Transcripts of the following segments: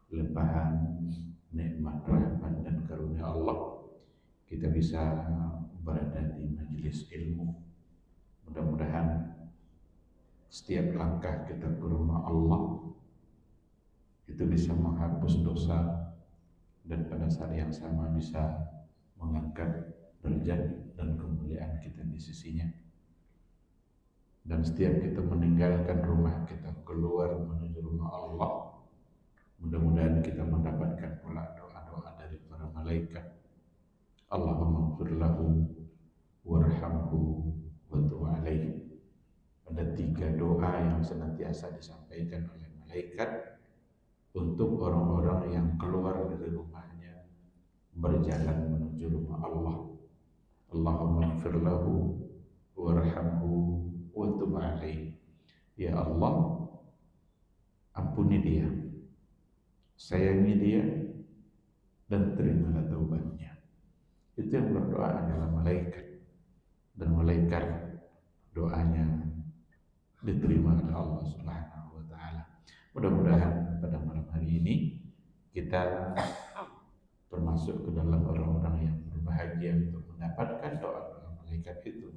limpahan nikmat, rahmat dan karunia Allah, kita bisa berada di majelis ilmu. Mudah-mudahan setiap langkah kita ke rumah Allah itu bisa menghapus dosa dan pada saat yang sama bisa mengangkat derajat dan kemuliaan kita di sisinya. Dan setiap kita meninggalkan rumah kita keluar menuju rumah Allah, mudah-mudahan kita mendapatkan pula doa-doa dari para malaikat. Allahumma ighfir lahu warhamhu wa tub alaihi. Ada 3 doa yang senantiasa disampaikan oleh malaikat untuk orang-orang yang keluar dari rumahnya berjalan menuju rumah Allah. Allahumma ighfir lahu warhamhu wa tub alaihi. Ya Allah, ampuni dia, sayangi dia, dan terimalah taubatnya. Itu yang berdoa adalah malaikat, dan malaikat doanya diterima oleh Allah Subhanahu wa taala. Mudah-mudahan pada malam hari ini kita termasuk ke dalam orang-orang yang berbahagia untuk mendapatkan doa-doa malaikat itu.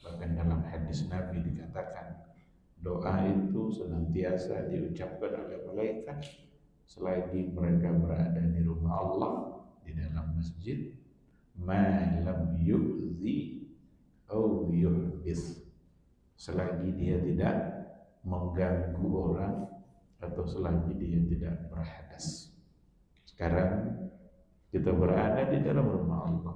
Bahkan dalam hadis Nabi dikatakan doa itu senantiasa diucapkan oleh malaikat selagi mereka berada di rumah Allah, di dalam masjid, ma lam yu'zi au yuhdis, selagi dia tidak mengganggu orang atau selagi dia tidak berhadas. Sekarang kita berada di dalam rumah Allah.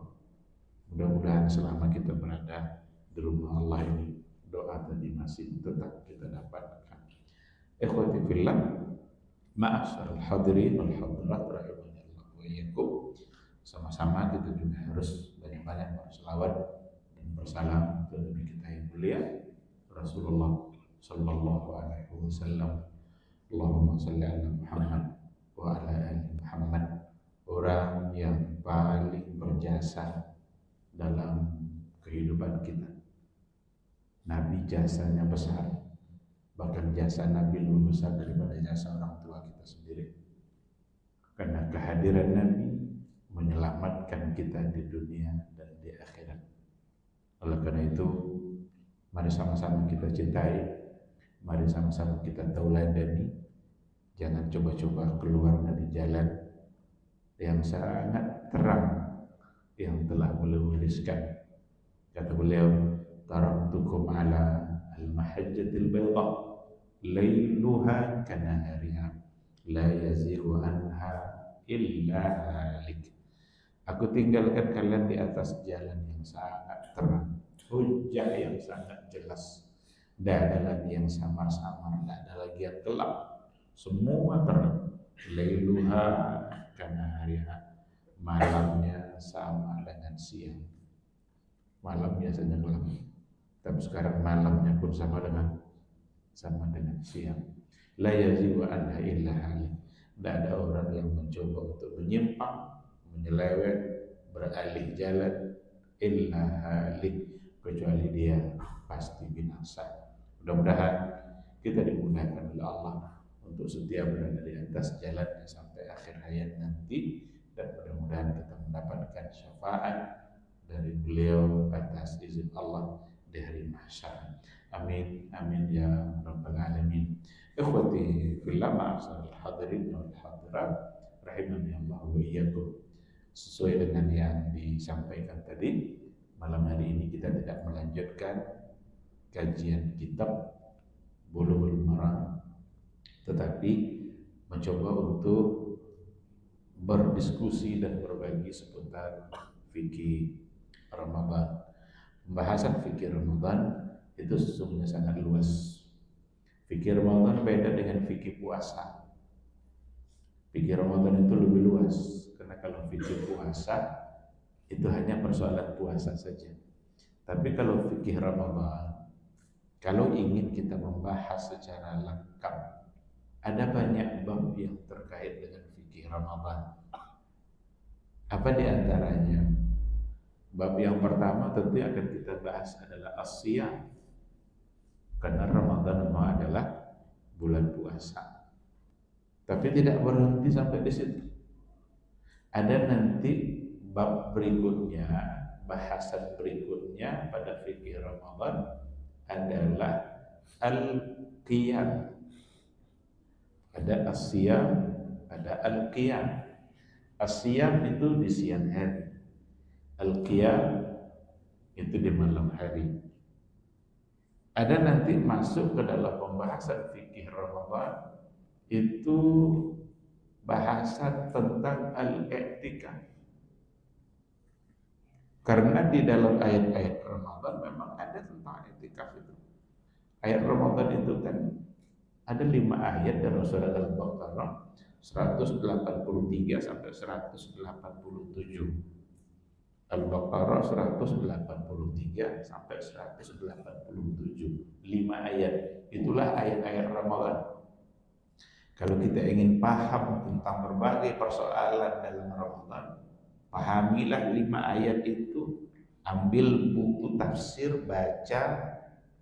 Mudah-mudahan selama kita berada di rumah Allah ini, doa tadi masih tetap kita dapatkan. Ikhwati fillah, ma'asyiral hadirin wal hadirat rahimanallahu wa iyyakum. Sama-sama kita juga harus banyak-banyak berselawat dan bersalam kepada Nabi kita yang mulia Rasulullah sallallahu alaihi wasallam. Allahumma shalli ala Muhammad wa ala ali Muhammad. Orang yang paling berjasa dalam kehidupan kita. Nabi jasanya besar, bahkan jasa Nabi lebih besar daripada jasa orang tua kita sendiri. Karena kehadiran Nabi menyelamatkan kita di dunia dan di akhirat. Oleh karena itu, mari sama-sama kita cintai, mari sama-sama kita tauladani. Jangan coba-coba keluar dari jalan yang sangat terang yang telah beliau tuliskan. Kata beliau, taraktukum ala al-mahajjatil bayda lailuha kanahariha la yazighu anha illa halik. Aku tinggalkan kalian di atas jalan yang sangat terang, hujjah yang sangat jelas. Tidak ada lagi yang samar-samar, tidak ada lagi yang gelap, semua terang. Lailuha kanahariha, malamnya sama dengan siang. Malam biasanya gelap, tapi sekarang malamnya pun sama dengan siang. La yazighu anha illa halik. Tidak ada orang yang mencoba untuk menyimpang, menyeleweng, beralih jalan, illa halik, kecuali dia pasti binasa. Mudah-mudahan kita dimudahkan oleh Allah untuk setia berada di atas jalannya sampai akhir hayat nanti, dan mudah-mudahan kita mendapatkan syafaat dari beliau atas izin Allah di hari mahsyar. Amin amin ya rabbal alamin. Ikhwati fillah, ma'asyiral hadirin wal hadirat rahimani Allah wa iyyakum. Sesuai dengan yang disampaikan tadi, malam hari ini kita tidak melanjutkan kajian kitab Bulughul Maram, tetapi mencoba untuk berdiskusi dan berbagi seputar fikih Ramadan. Pembahasan fikih Ramadan itu sesungguhnya sangat luas. Fikih Ramadan beda dengan fikih puasa. Fikih Ramadan itu lebih luas, karena kalau fikih puasa itu hanya persoalan puasa saja. Tapi kalau fikih Ramadan, kalau ingin kita membahas secara lengkap, ada banyak bab yang terkait dengan fikih Ramadan. Apa di antaranya? Bab yang pertama tentu akan kita bahas adalah as-siyam, karena Ramadan adalah bulan puasa. Tapi tidak berhenti sampai di situ. Ada nanti bab berikutnya, bahasan berikutnya pada fikih Ramadan adalah al-qiyam. Ada as-siyam, ada al-qiyam. As-siyam itu di siang hari, al-qiyam itu di malam hari. Ada nanti masuk ke dalam pembahasan fikih Ramadan itu bahasan tentang al-i'tikaf. Karena di dalam ayat-ayat Ramadan memang ada tentang i'tikaf itu. Ayat Ramadan itu kan ada 5 ayat dalam surat Al-Baqarah 183 sampai 187. Al-Baqarah 183 sampai 187. 5 ayat. Itulah ayat-ayat Ramadan. Kalau kita ingin paham tentang berbagai persoalan dalam Ramadan, pahamilah 5 ayat itu. Ambil buku tafsir, baca,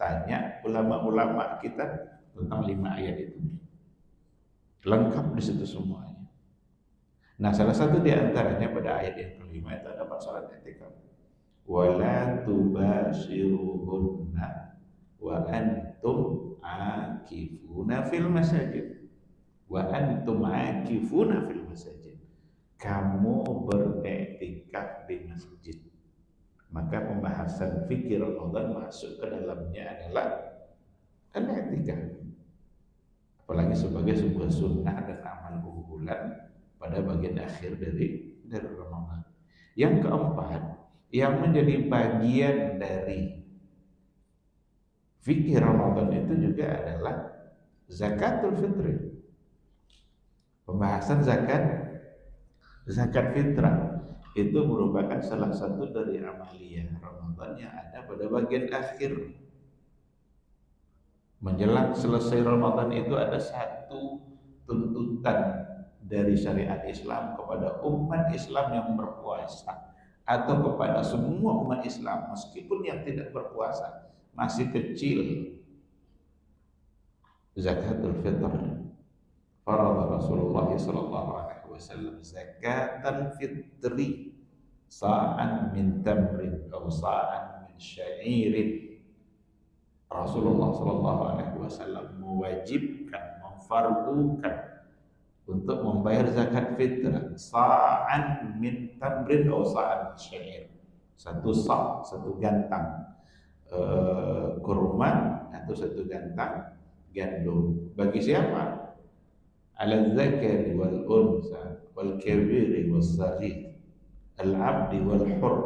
tanya ulama-ulama kita tentang 5 ayat itu. Lengkap di situ semuanya. Nah, salah satu di antaranya pada ayat yang kelima itu ada persoalan etika. Wala tubashiruhunna wa antum akifuna fil masajid. Wa antum akifuna fil masajid. Kamu beriktikaf di masjid. Maka pembahasan fikih Ramadan masuk ke dalamnya adalah al-i'tikaf. Apalagi sebagai sebuah sunnah dan amal unggulan pada bagian akhir dari Ramadan. Yang keempat, yang menjadi bagian dari fikih Ramadan itu juga adalah zakatul fitri. Pembahasan zakat fitrah itu merupakan salah satu dari amaliyah Ramadan yang ada pada bagian akhir. Menjelang selesai Ramadan itu ada satu tuntutan dari syariat Islam kepada umat Islam yang berpuasa atau kepada semua umat Islam meskipun yang tidak berpuasa, masih kecil. Zakatul fitr. Farada Rasulullah sallallahu alaihi wasallam zakatul fitri sa'an min tamrin atau sa'an min sya'irin. Rasulullah sallallahu alaihi wasallam mewajibkan, memfardukan untuk membayar zakat fitrah sa'an min tamrin atau sa'an min syair. Satu sa', satu gantang kurma atau satu gantang gandum. Bagi siapa? Ala dzakari wal unsa wal kabiri was saghir, al abdi wal hur.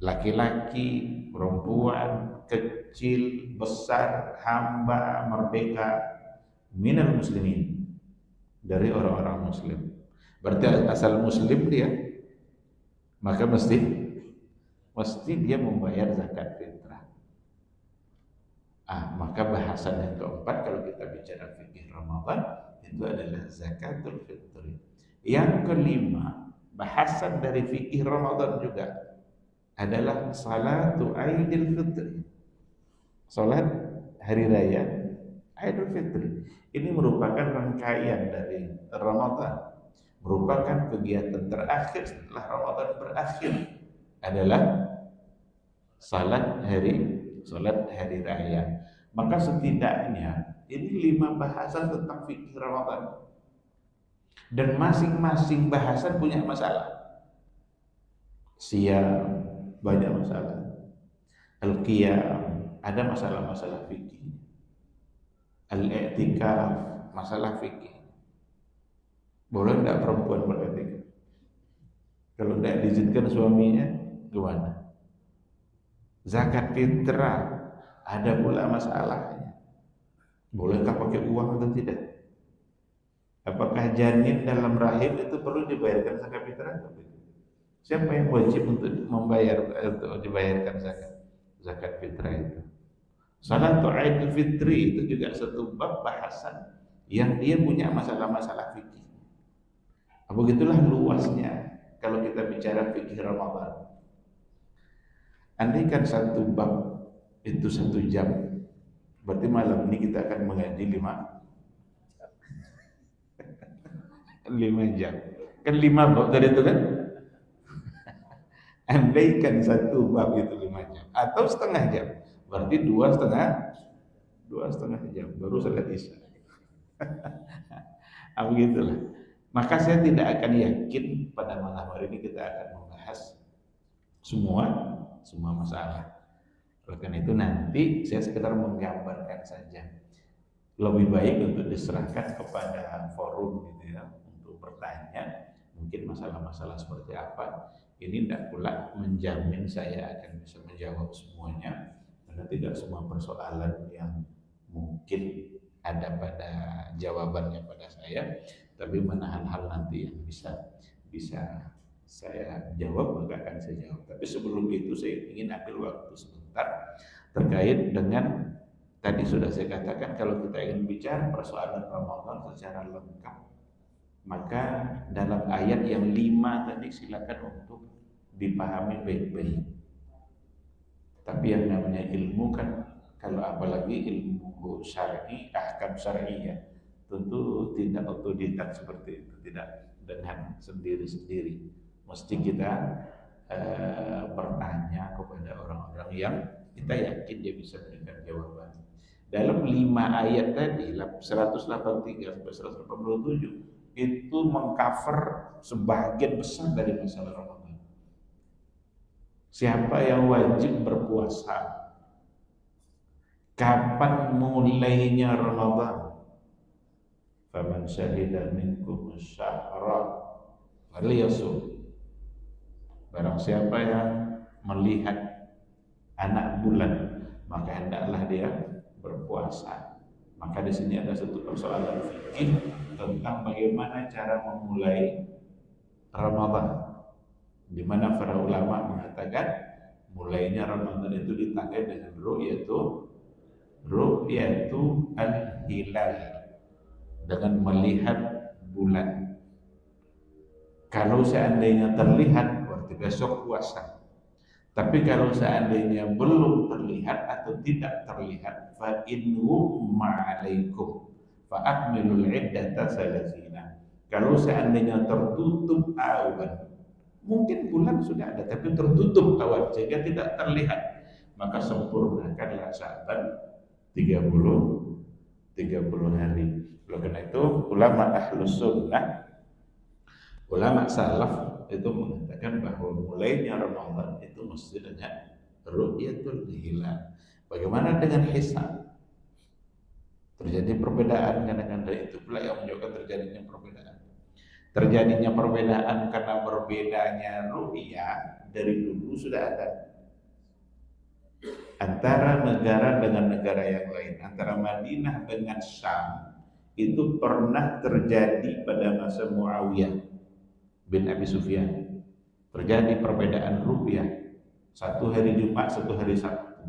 Laki-laki, perempuan, kecil, besar, hamba, merdeka, minal muslimin, dari orang-orang muslim. Berarti asal muslim dia, maka mesti dia membayar zakat fitrah. Maka bahasan yang keempat kalau kita bicara fikih Ramadan itu adalah zakatul fitri. Yang kelima, bahasan dari fikih Ramadan juga adalah salatu Aidil Fitri. Salat hari raya Aidil Fitri. Ini merupakan rangkaian dari Ramadan. Merupakan kegiatan terakhir setelah Ramadan berakhir adalah salat hari raya. Maka setidaknya ini 5 bahasan tentang fikih Ramadan. Dan masing-masing bahasan punya masalah. Siam banyak masalah. Al-qiyam ada masalah-masalah fikih. Al-i'tikaf masalah fikih. Boleh enggak perempuan beriktikaf? Kalau tidak diizinkan suaminya gimana? Zakat fitrah ada pula masalahnya. Bolehkah pakai uang atau tidak? Apakah janin dalam rahim itu perlu dibayarkan zakat fitrah atau tidak? Siapa yang wajib untuk dibayarkan zakat fitrah itu? Salatu Aidil Fitri itu juga satu bab bahasan yang dia punya masalah-masalah fikih. Begitulah luasnya kalau kita bicara fikih Ramadan. Andaikan satu bab itu 1 jam, berarti malam ini kita akan mengaji 5 5 jam. Kan 5 bab tadi itu kan. Andaikan satu bab itu 5 jam atau setengah jam, berarti dua setengah jam baru salat isya. Begitulah. Maka saya tidak akan yakin pada malam hari ini kita akan membahas semua masalah. Oleh karena itu nanti saya sekedar menggambarkan saja. Lebih baik untuk diserahkan kepada forum gitu ya, untuk bertanya mungkin masalah-masalah seperti apa. Ini tidak pula menjamin saya akan bisa menjawab semuanya, karena tidak semua persoalan yang mungkin ada pada jawabannya pada saya, tapi mana hal-hal nanti yang bisa saya jawab maka akan saya jawab. Tapi sebelum itu saya ingin ambil waktu sebentar terkait dengan tadi sudah saya katakan, kalau kita ingin bicara persoalan Ramadan secara lengkap, maka dalam ayat yang 5 tadi silakan untuk dipahami baik-baik. Tapi yang namanya ilmu kan, kalau apalagi ilmu syar'i, ahkam syar'i ya, tentu tidak otodidak seperti itu, tidak dengan sendiri-sendiri. Mesti kita bertanya kepada orang-orang yang kita yakin dia bisa berikan jawaban. Dalam 5 ayat tadi 183 sampai 187 itu mengcover sebagian besar dari masalah Ramadan. Siapa yang wajib berpuasa? Kapan mulainya Ramadan? Faman syahida minkum syahra falyasum. Barang siapa yang melihat anak bulan, maka hendaklah dia berpuasa. Maka di sini ada satu persoalan fikih tentang bagaimana cara memulai Ramadan, di mana para ulama mengatakan mulainya Ramadan itu ditandai dengan ru'yatu al-hilal, dengan melihat bulan. Kalau seandainya terlihat berarti besok puasa. Tapi kalau seandainya belum terlihat atau tidak terlihat, fa inhum ma'alaikum fa akmilul iddata salasina. Kalau seandainya tertutup awan, mungkin bulan sudah ada tapi tertutup awan sehingga tidak terlihat, maka sempurnakanlah Sya'ban 30 hari. Oleh karena itu ulama ahlus sunnah, ulama salaf itu mengatakan bahwa mulainya Ramadan itu mesti dengan ru'yatul hilal. Bagaimana dengan hisab? Terjadi perbedaan kadang-kadang, itu pula yang menyebabkan terjadinya perbedaan. Terjadinya perbedaan karena berbedanya ru'yah dari dulu sudah ada antara negara dengan negara yang lain, antara Madinah dengan Syam. Itu pernah terjadi pada masa Muawiyah bin Abi Sufyan. Terjadi perbedaan ru'yah, satu hari Jumat, satu hari Sabtu,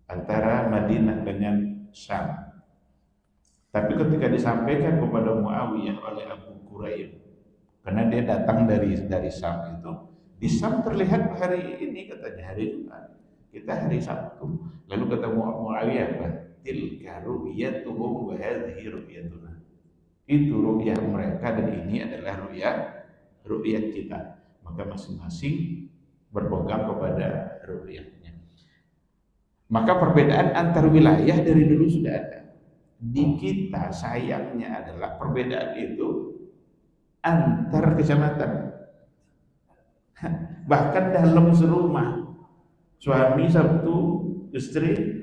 antara Madinah dengan Syam. Tapi ketika disampaikan kepada Muawiyah oleh Abu Quraib, karena dia datang dari Syam itu, di Syam terlihat hari ini katanya hari Jumat, kita hari Sabtu. Lalu kata Muawiyah, tilka ru'yatuhum wa hadhihi ru'yatuna. Itu ru'yah mereka dan ini adalah ru'yah kita. Maka masing-masing berpegang kepada ru'yahnya. Maka perbedaan antar wilayah dari dulu sudah ada. Di kita sayangnya adalah perbedaan itu antar kecamatan. Bahkan dalam serumah, suami Sabtu, istri.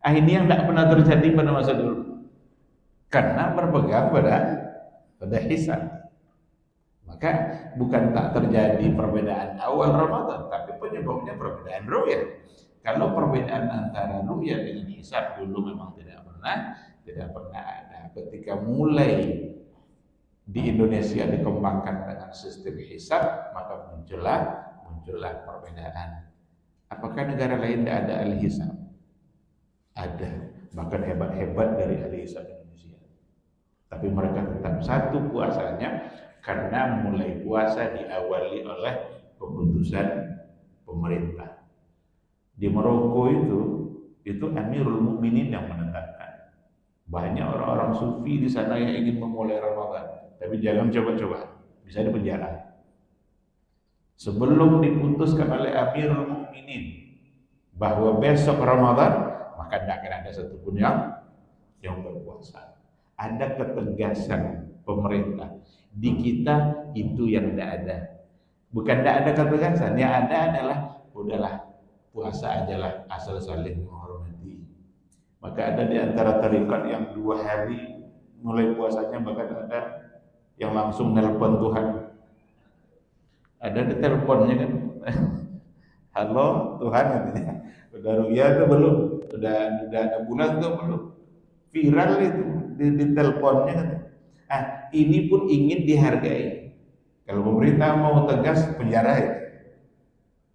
Ini yang tidak pernah terjadi pada masa dulu, karena berpegang pada hisab. Maka bukan tak terjadi perbedaan awal Ramadan, tapi penyebabnya perbedaan ru'yah. Kalau perbedaan antara ru'yah dengan hisab dulu memang tidak pernah ada. Ketika mulai di Indonesia dikembangkan dengan sistem hisab, maka muncullah perbedaan. Apakah negara lain tidak ada al-hisab? Ada, bahkan hebat-hebat dari ahli hisab Indonesia. Tapi mereka tetap satu puasanya karena mulai puasa diawali oleh keputusan pemerintah. Di Maroko itu Amirul Mukminin yang menetapkan. Banyak orang-orang sufi di sana yang ingin memulai Ramadan, tapi jangan coba-coba, bisa dipenjara. Sebelum diputuskan oleh Amirul Mukminin bahwa besok Ramadan, maka tidak akan ada satupun yang berpuasa. Ada ketegasan pemerintah. Di kita itu yang tidak ada. Bukan tidak ada ketegasan, yang ada adalah udahlah puasa ajalah asal saling menghormati. Maka ada di antara tarekat yang 2 hari mulai puasanya, bahkan ada yang langsung nelpon Tuhan. Ada di teleponnya kan. Halo Tuhan katanya. Udah ruya tuh belum? Udah ada bulan tuh belum? Viral itu di teleponnya katanya. Ah, ini pun ingin dihargai. Kalau pemerintah mau tegas, penjara ya.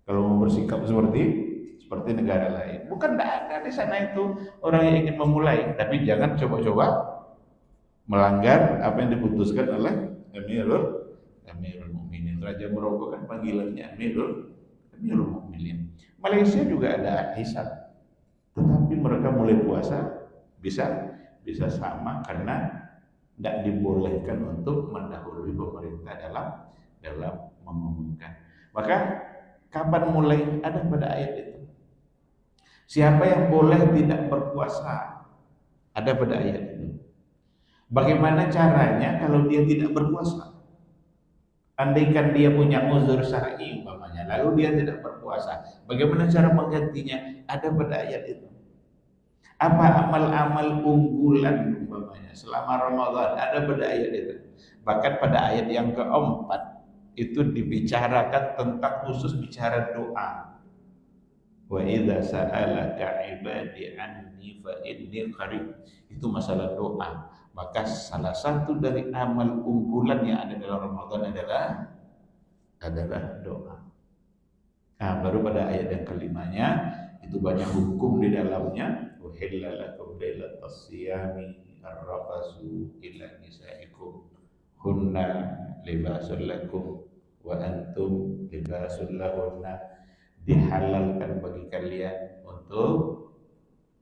Kalau mau bersikap seperti negara lain, bukan tidak ada di sana itu orang yang ingin memulai, tapi jangan coba-coba melanggar apa yang diputuskan oleh Amirul Mukminin. Raja Maroko kan panggilannya Amirul Mukminin. Malaysia juga ada hisab, tetapi mereka mulai puasa bisa sama karena tidak dibolehkan untuk mendahului pemerintah dalam mengumumkan. Maka kapan mulai? Ada pada ayat itu. Siapa yang boleh tidak berpuasa? Ada pada ayat itu. Bagaimana caranya kalau dia tidak berpuasa? Andaikan dia punya uzur syar'i umpamanya, lalu dia tidak berpuasa, bagaimana cara menggantinya? Ada pada ayat itu. Apa amal-amal unggulan umpamanya selama Ramadan? Ada pada ayat itu. Bahkan pada ayat yang keempat itu dibicarakan tentang khusus bicara doa. Wa idza sa'alaka 'ibadi 'anni fa inni qarib. Itu masalah doa. Maka salah satu dari amal unggulan yang ada dalam Ramadan adalah doa. Nah, baru pada ayat yang kelimanya itu banyak hukum di dalamnya. Uhilla lakum lailatas siyami ar-rafasu ila nisaikum hunna libasul lakum wa antum libasul lahunna. Dihalalkan bagi kalian untuk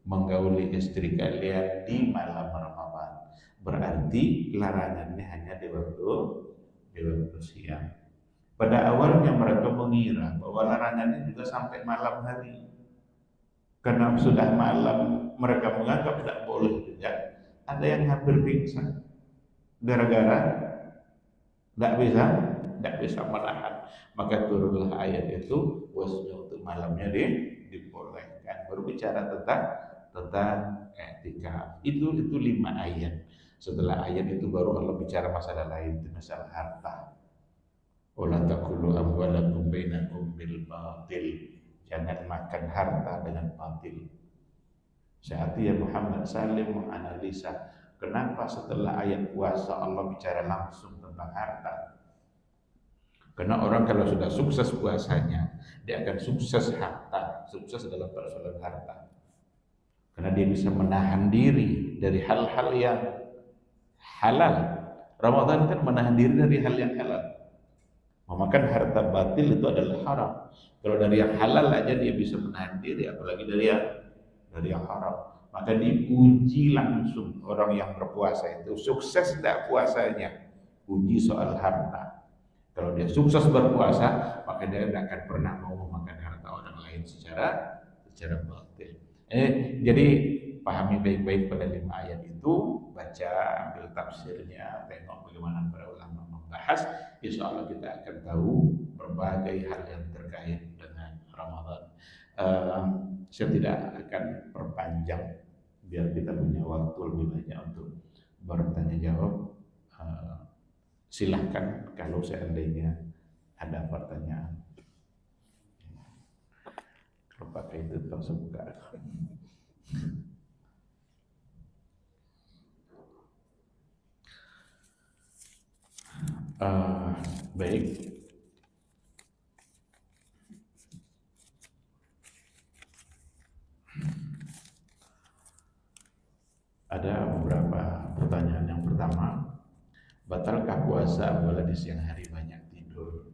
menggauli istri kalian di malam Ramadan. Berarti larangannya hanya di waktu siang. Pada awalnya mereka mengira bahwa larangannya juga sampai malam hari. Karena sudah malam mereka menganggap tidak boleh juga. Ada yang hampir pingsan gara-gara tidak bisa menahan. Maka turunlah ayat itu, bosnya untuk malamnya dibolehkan. Baru bicara tentang etika. Itu 5 ayat. Setelah ayat itu baru Allah bicara masalah lain, masalah harta. Wala taqulu amwalakum bainakum bil batil. Jangan makan harta dengan batil. Saat ya Muhammad Salim menganalisa kenapa setelah ayat puasa Allah bicara langsung tentang harta. Karena orang kalau sudah sukses puasanya, dia akan sukses harta, sukses dalam persoalan harta. Karena dia bisa menahan diri dari hal-hal yang halal. Ramadan kan menahan diri dari hal yang halal. Memakan harta batil itu adalah haram. Kalau dari yang halal aja dia bisa menahan diri, apalagi dari yang haram. Maka diuji langsung orang yang berpuasa itu sukses tidak puasanya, uji soal harta. Kalau dia sukses berpuasa, maka dia tidak akan pernah mau memakan harta orang lain secara batil. Jadi pahami baik-baik pada 5 ayat itu, baca, ambil tafsirnya, tengok bagaimana para ulama membahas. Insya Allah kita akan tahu berbagai hal yang terkait dengan Ramadan. Saya tidak akan perpanjang biar kita punya waktu lebih banyak untuk bertanya jawab. Silahkan kalau seandainya ada pertanyaan. Kalau pakai itu langsung buka. Baik. Ada beberapa pertanyaan. Yang pertama, batalkah puasa apabila di siang hari banyak tidur?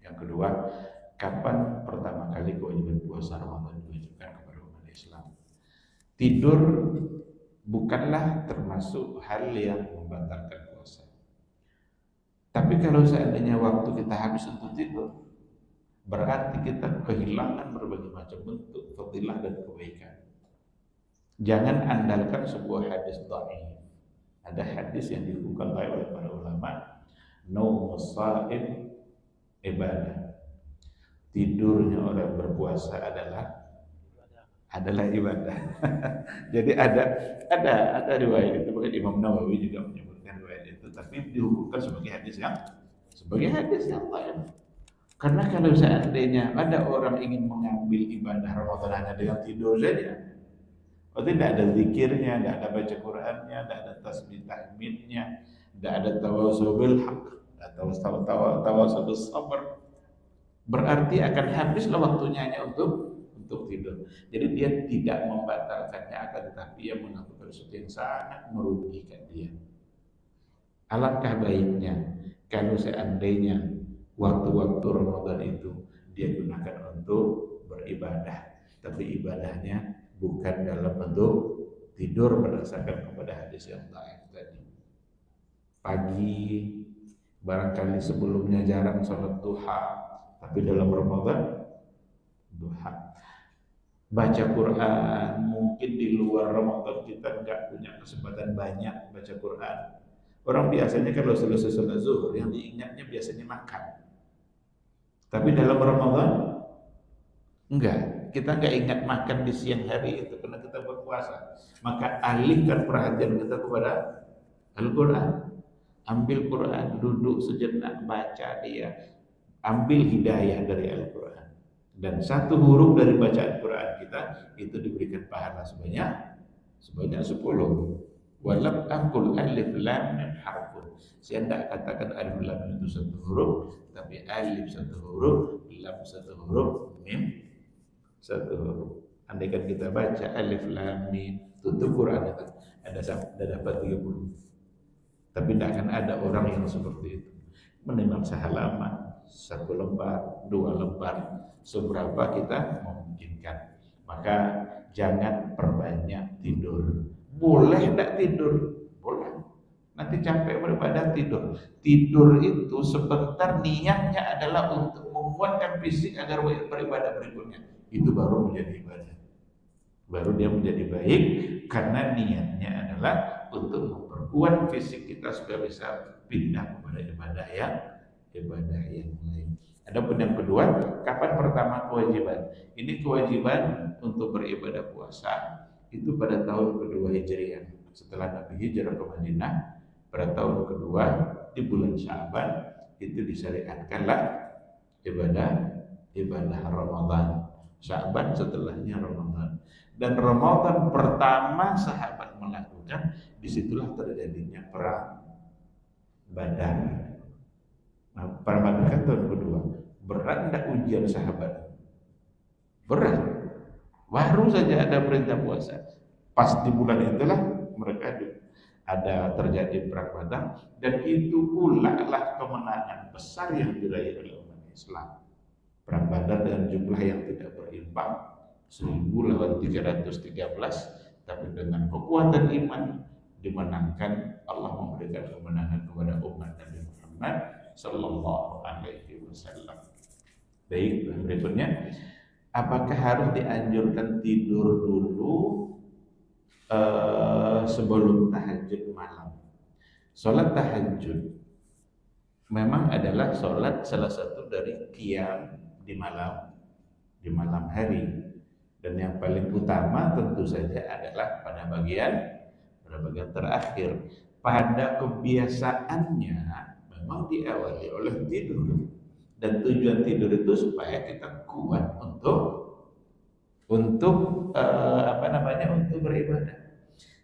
Yang kedua, kapan pertama kali kewajiban puasa Ramadan diwajibkan kepada umat Islam? Tidur bukanlah termasuk hal yang membatalkan puasa. Tapi kalau seandainya waktu kita habis untuk tidur, berarti kita kehilangan berbagai macam bentuk fadilah dan kebaikan. Jangan andalkan sebuah hadis dhaif. Ada hadis yang dihukumkan oleh para ulama, naumus shaim ibadah. Tidurnya orang berpuasa adalah ibadah. Jadi ada riwayat itu, bahkan Imam Nawawi juga menyebutkan riwayat itu, tapi dihukumkan sebagai hadis yang dhaif. Karena kalau seandainya ada orang ingin mengambil ibadah Ramadan hanya dengan tidur saja, berarti tidak ada zikirnya, tidak ada baca Qur'annya, tidak ada tasbih tahmidnya, tidak ada tawasul bil haq, atau tawasul bis sabr, berarti akan habislah waktunya hanya untuk tidur. Jadi dia tidak membatalkannya, akan tetapi ia melakukan sesuatu yang sangat merugikan dia. Alangkah baiknya kalau seandainya waktu-waktu Ramadan itu dia gunakan untuk beribadah, tapi ibadahnya bukan dalam bentuk tidur berdasarkan kepada hadis yang dhaif tadi. Pagi barangkali sebelumnya jarang sholat duha, tapi dalam Ramadan duha. Baca Quran, mungkin di luar Ramadan kita nggak punya kesempatan banyak baca Quran. Orang biasanya kalau selesai sholat zuhur yang diingatnya biasanya makan. Tapi dalam Ramadan enggak, kita enggak ingat makan di siang hari itu karena kita berpuasa. Maka alihkan perhatian kita kepada Al-Quran. Ambil Quran, duduk sejenak, baca dia. Ambil hidayah dari Al-Quran. Dan satu huruf dari bacaan Quran kita itu diberikan pahala sebanyak 10. Walam aqul alif lam mim harfun. Saya tidak katakan alif lam itu satu huruf, tapi alif satu huruf, lam satu huruf, mim satu huruf. Andaikan kita baca alif lam mim, tutup Quran itu ada dapat 30. Tapi tidak akan ada orang yang seperti itu. Minimal sehalaman, 1 lembar, 2 lembar, seberapa kita memungkinkan. Maka jangan perbanyak tidur. Boleh tidak tidur? Boleh. Nanti capek beribadah tidur. Tidur itu sebentar niatnya adalah untuk menguatkan fisik agar beribadah berikutnya. Itu baru menjadi ibadah. Baru dia menjadi baik karena niatnya adalah untuk memperkuat fisik kita supaya bisa pindah kepada ibadah yang lain. Adapun yang kedua, kapan pertama kewajiban? Ini kewajiban untuk beribadah puasa itu pada tahun kedua Hijriah. Setelah Nabi hijrah ke Madinah, pada tahun kedua di bulan Sya'ban itu disyariatkanlah ibadah Ramadan. Sya'ban setelahnya Ramadan. Dan Ramadan pertama sahabat melakukan, disitulah terjadinya perang Badar. Nah, perang Badar kan tahun kedua. Berat tidak ujian sahabat? Berat. Baru saja ada perintah puasa. Pas di bulan itulah mereka ada terjadi perang Badar, dan itu pula lah kemenangan besar yang diraih oleh umat Islam. Perang Badar dengan jumlah yang tidak berimbang, 1000 lawan 313, tapi dengan kekuatan iman dimenangkan. Allah memberikan kemenangan kepada umat Nabi Muhammad sallallahu alaihi wasallam. Baik, berikutnya, apakah harus dianjurkan tidur dulu sebelum tahajud malam? Salat tahajud memang adalah salat salah satu dari qiyam di malam hari, dan yang paling utama tentu saja adalah pada bagian terakhir. Pada kebiasaannya memang diawali oleh tidur, dan tujuan tidur itu supaya kita kuat untuk beribadah.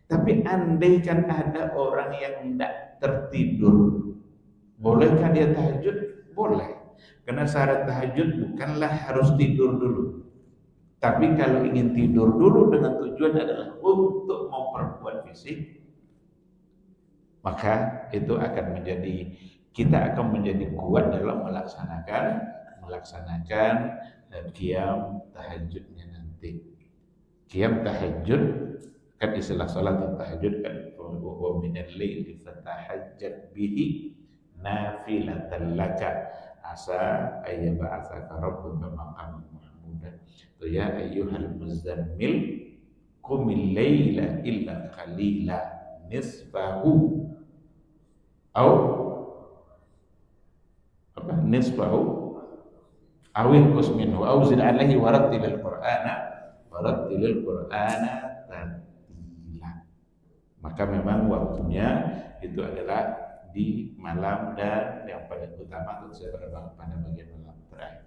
Tapi andaikan ada orang yang tidak tertidur, bolehkah dia tahajud? Boleh. Karena syarat tahajud bukanlah harus tidur dulu. Tapi kalau ingin tidur dulu dengan tujuan adalah untuk memperkuat fisik, maka itu akan kita akan menjadi kuat dalam melaksanakan qiyam tahajudnya nanti. Qiyam tahajud Kan istilah salat tahajud kan wa minal laili fatahajjat bihi nafilatan laka asa ayyab'atsaka rabbuka maqaman mahmuda. Tu ya ayyuhal muzammil qumil laila illa qalila nisfahu au apa nisfahu awin minhu au zid alaihi warattilil qur'ana tartila. Maka memang waktunya itu adalah di malam dan yang paling utama tentu saja pada bagian malam terakhir.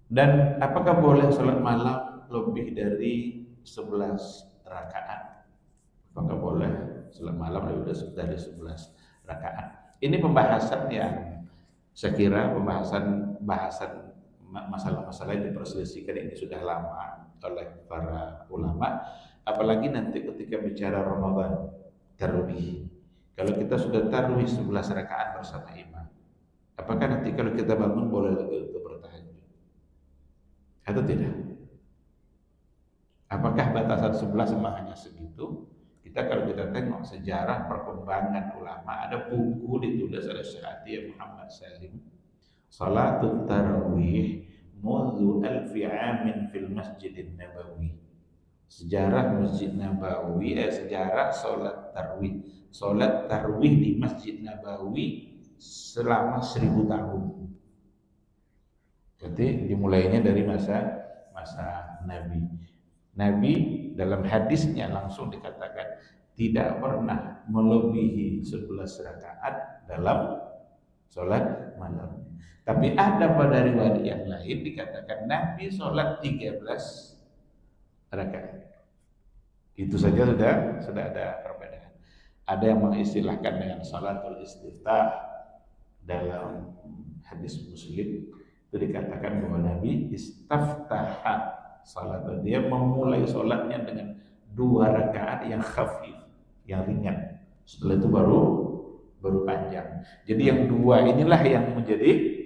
Dan apakah boleh sholat malam lebih dari 11 rakaat? Apakah boleh sholat malam lebih dari 11 rakaat? Ini pembahasan yang saya kira bahasan masalah-masalah yang diperselisihkan ini sudah lama oleh para ulama, apalagi nanti ketika bicara Ramadan tarawih. Kalau kita sudah tarawih 11 rakaat bersama imam, apakah nanti kalau kita bangun boleh lagi untuk bertahajud atau tidak? Apakah batasan 11 memang hanya segitu? Kalau kita tengok sejarah perkembangan ulama, ada buku ditulis oleh Syekh Atiyah Muhammad Salim, Salatut Tarawih Mundu Alfi Amin fil Masjidin Nabawi. Sejarah Masjid Nabawi, sejarah salat tarawih di Masjid Nabawi selama 1000 tahun. Jadi dimulainya dari masa Nabi dalam hadisnya langsung dikatakan tidak pernah melebihi 11 rakaat dalam sholat malam. Tapi ada pada riwayat yang lain dikatakan Nabi sholat 13 rakaat. Itu saja sudah ada perbedaan. Ada yang mengistilahkan dengan sholatul istiftah. Dalam hadis Muslim itu dikatakan bahwa Nabi istaftaha salat, dia memulai sholatnya dengan 2 rakaat yang khafif, yang ringan. Setelah itu baru panjang. Jadi yang 2 inilah yang menjadi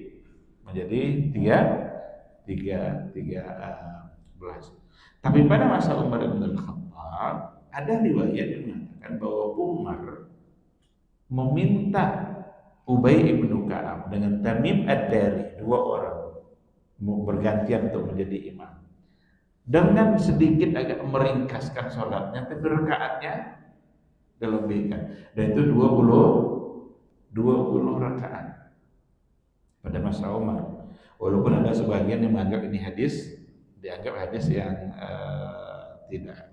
13. Tapi pada masa Umar bin Khattab ada riwayat yang mengatakan bahwa Umar meminta Ubay bin Ka'ab dengan Tamim Ad-Dari, 2 orang bergantian untuk menjadi imam, dengan sedikit agak meringkaskan sholatnya, tapi rakaatnya dilebihkan, dan itu 20 rakaat pada masa Umar. Walaupun ada sebagian yang menganggap ini dianggap hadis yang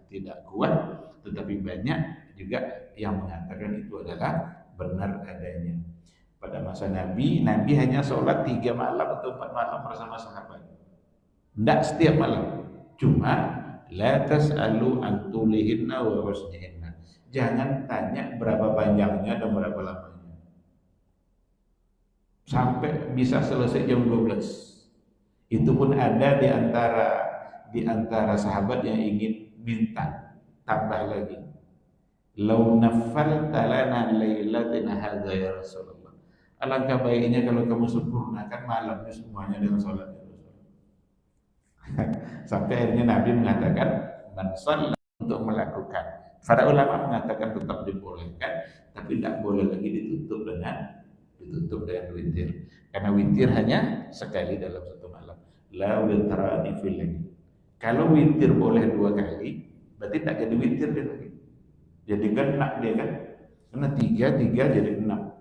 tidak kuat, tetapi banyak juga yang mengatakan itu adalah benar adanya. Pada masa Nabi hanya sholat 3 malam atau 4 malam bersama sahabat, tidak setiap malam. Cuma la tas'alu an tulihinna wa husnihinna. Jangan tanya berapa panjangnya dan berapa lamanya. Sampai bisa selesai jam 12. Itu pun ada di antara sahabat yang ingin minta tambah lagi. Lau naffalta lana lailatina hadza ya Rasulullah. Alangkah baiknya kalau kamu sempurnakan malamnya semuanya dengan salat. Sampai akhirnya Nabi mengatakan man shalla, untuk melakukan. Para ulama mengatakan tetap dibolehkan, tapi tidak boleh lagi ditutup dengan witir. Karena witir hanya sekali dalam satu malam. La witrani fil lail. Kalau witir boleh 2 kali, berarti tidak jadi witir dia lagi. Jadi genap dia kan. Karena 3 jadi 6.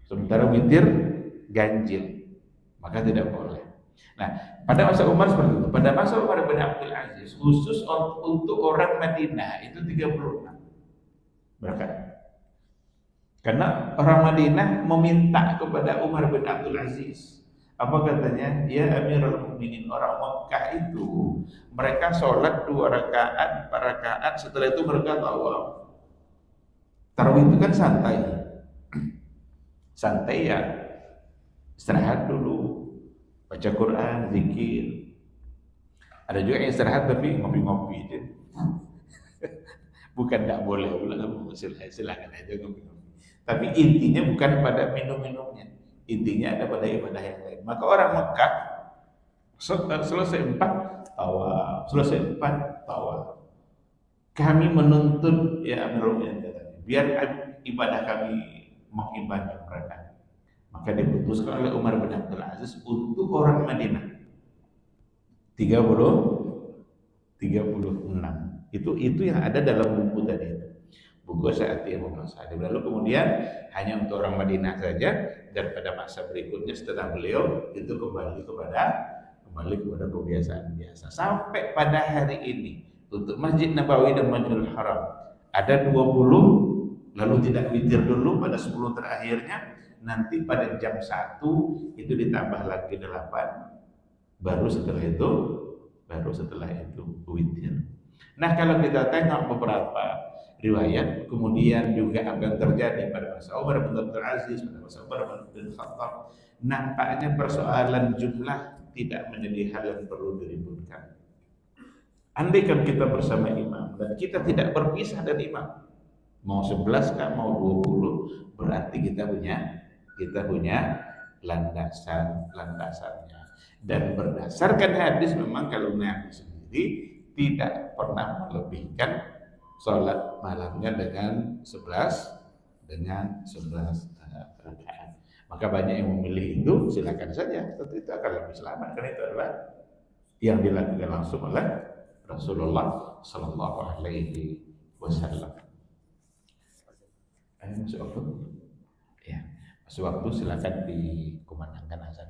Sementara witir ganjil, maka tidak boleh. Nah, pada masa Umar seperti itu. Pada masa Umar bin Abdul Aziz, khusus untuk orang Madinah itu 36 rakaat. Karena orang Madinah meminta kepada Umar bin Abdul Aziz. Apa katanya? Ya Amirul Mukminin, orang Mekah itu mereka sholat 2 rakaat, 4 rakaat, setelah itu mereka tawaf. Tarawih itu kan santai ya, istirahat dulu, baca Quran, zikir. Ada juga yang istirahat tapi ngopi-ngopi aja. Bukan tidak boleh, silakan aja ngopi-ngopi. Tapi intinya bukan pada minum-minumnya, intinya ada pada ibadah yang lain. Maka orang Mekah selesai 4 tawaf, kami menuntut ya Amirul Mukminin katanya, biar ibadah kami mengibadah mereka. Maka diputuskan oleh Umar bin Abdul Aziz untuk orang Madinah 36. Itu yang ada dalam buku tadi itu. Buku Sa'ati Muhammad Sa'di. Lalu kemudian hanya untuk orang Madinah saja, dan pada masa berikutnya setelah beliau itu kembali kepada kebiasaan biasa. Sampai pada hari ini untuk Masjid Nabawi dan Masjidil Haram ada 20, lalu tidak witir dulu pada 10 terakhirnya, nanti pada jam 1 itu ditambah lagi 8, baru setelah itu witir. Nah, kalau kita tengok beberapa riwayat, kemudian juga apa yang terjadi pada masa Umar bin Abdul Aziz, pada masa Umar bin Khattab, nampaknya persoalan jumlah tidak menjadi hal yang perlu diributkan. Andaikan kita bersama imam dan kita tidak berpisah dari imam, mau 11 kah, mau 20, berarti kita punya landasannya. Dan berdasarkan hadis memang kalau Nabi sendiri tidak pernah melebihkan sholat malamnya dengan 11 rakaat. Maka banyak yang memilih itu, silakan saja. Tentu itu akan lebih selamat karena itu adalah yang dilakukan langsung oleh Rasulullah Sallallahu Alaihi Wasallam. Masuk waktu? Ya, masuk waktu, silakan dikumandangkan azan.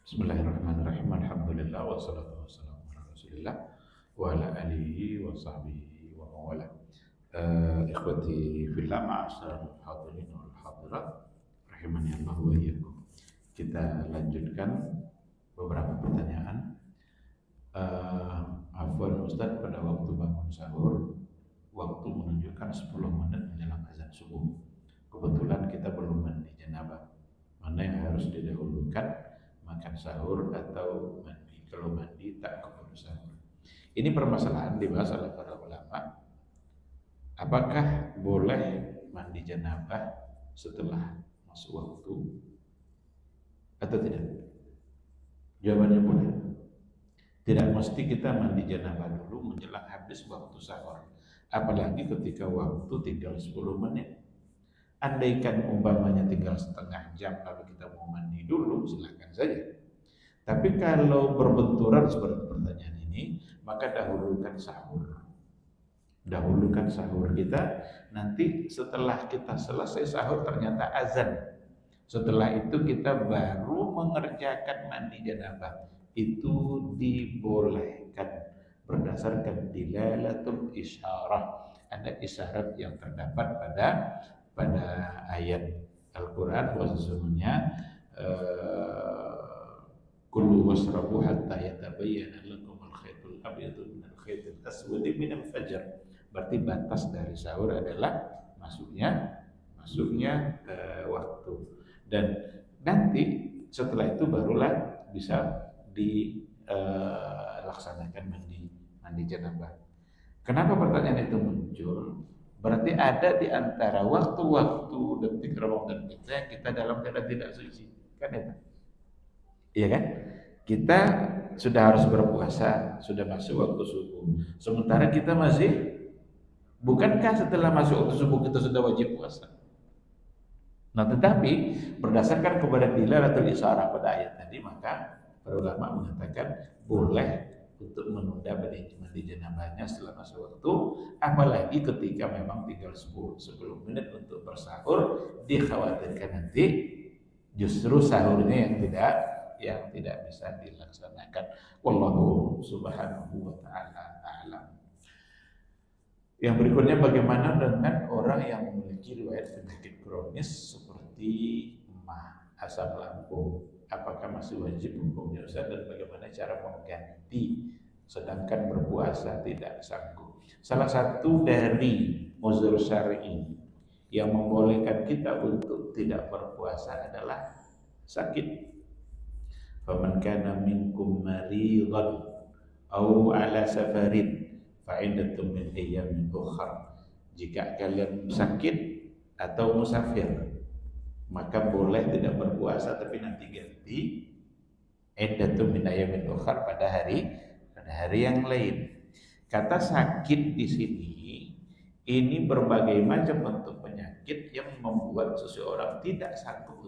Bismillahirrahmanirrahim. Alhamdulillah wassalatu wassalamu ala Rasulillah wa ala alihi wa sahbihi wa mawala. Ikhwati fillah, ma'asyiral hadirin wal hadirat rahimani Allah wa iyyakum. Kita lanjutkan beberapa pertanyaan. Afwan Ustaz, pada waktu bangun sahur, waktu menunjukkan 10 menit menjelang azan subuh. Kebetulan kita belum mandi janabah. Mana yang harus didahulukan, makan sahur atau mandi? Kalau mandi tak keburu sahur. Ini permasalahan dibahas oleh para ulama. Apakah boleh mandi janabah setelah masuk waktu atau tidak? Jawabannya boleh. Tidak mesti kita mandi janabah dulu menjelang habis waktu sahur. Apalagi ketika waktu tinggal 10 menit. Andaikan umpamanya tinggal setengah jam lalu kita mau mandi dulu, silakan saja. Tapi kalau berbenturan seperti pertanyaan ini, maka dahulukan sahur. Dahulukan sahur kita, nanti setelah kita selesai sahur ternyata azan. Setelah itu kita baru mengerjakan mandi janabah. Itu dibolehkan berdasarkan dilalatul isyarah. Ada isyarat yang terdapat pada ayat Al-Quran, bahwa sesungguhnya kullu wasrabu hatta yatabayyana lakum al-khaytul abyadu minal khaytil aswadi minal fajr. Berarti batas dari sahur adalah masuknya waktu. Dan nanti setelah itu barulah bisa dilaksanakan mandi janabah. Kenapa pertanyaan itu muncul? Berarti ada di antara waktu-waktu detik Ramadan kita yang kita dalam keadaan tidak suci, kan itu? Iya kan? Kita sudah harus berpuasa, sudah masuk waktu subuh. Sementara kita masih, bukankah setelah masuk waktu subuh kita sudah wajib puasa? Nah, tetapi berdasarkan kepada dilalatul isyarah pada ayat tadi, maka para ulama mengatakan boleh untuk menunda mandi janabahnya setelah masuk waktu, apalagi ketika memang tinggal 10 menit untuk bersahur, dikhawatirkan nanti justru sahurnya yang tidak bisa dilaksanakan. Wallahu subhanahu wa ta'ala a'lam. Yang berikutnya, bagaimana dengan orang yang memiliki riwayat penyakit kronis seperti emah, asam lambung? Apakah masih wajib hukumnya Ustaz, dan bagaimana cara mengganti sedangkan berpuasa tidak sanggup? Salah satu dari uzur syar'i yang membolehkan kita untuk tidak berpuasa adalah sakit. Faman kana minkum maridan aw ala safarin fa iddatun min ayyamin ukhra. Jika kalian sakit atau musafir, maka boleh tidak berpuasa, tapi nanti ganti iddatun min ayyamin ukhra pada hari yang lain. Kata sakit di sini ini berbagai macam bentuk penyakit yang membuat seseorang tidak sanggup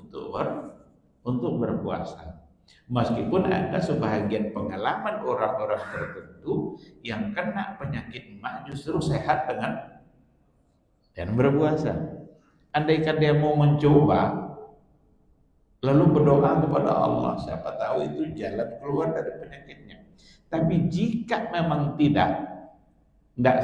untuk berpuasa. Meskipun ada sebahagian pengalaman orang-orang tertentu yang kena penyakit emah justru sehat dengan berpuasa. Andaikan dia mau mencoba lalu berdoa kepada Allah, siapa tahu itu jalan keluar dari penyakitnya. Tapi jika memang tidak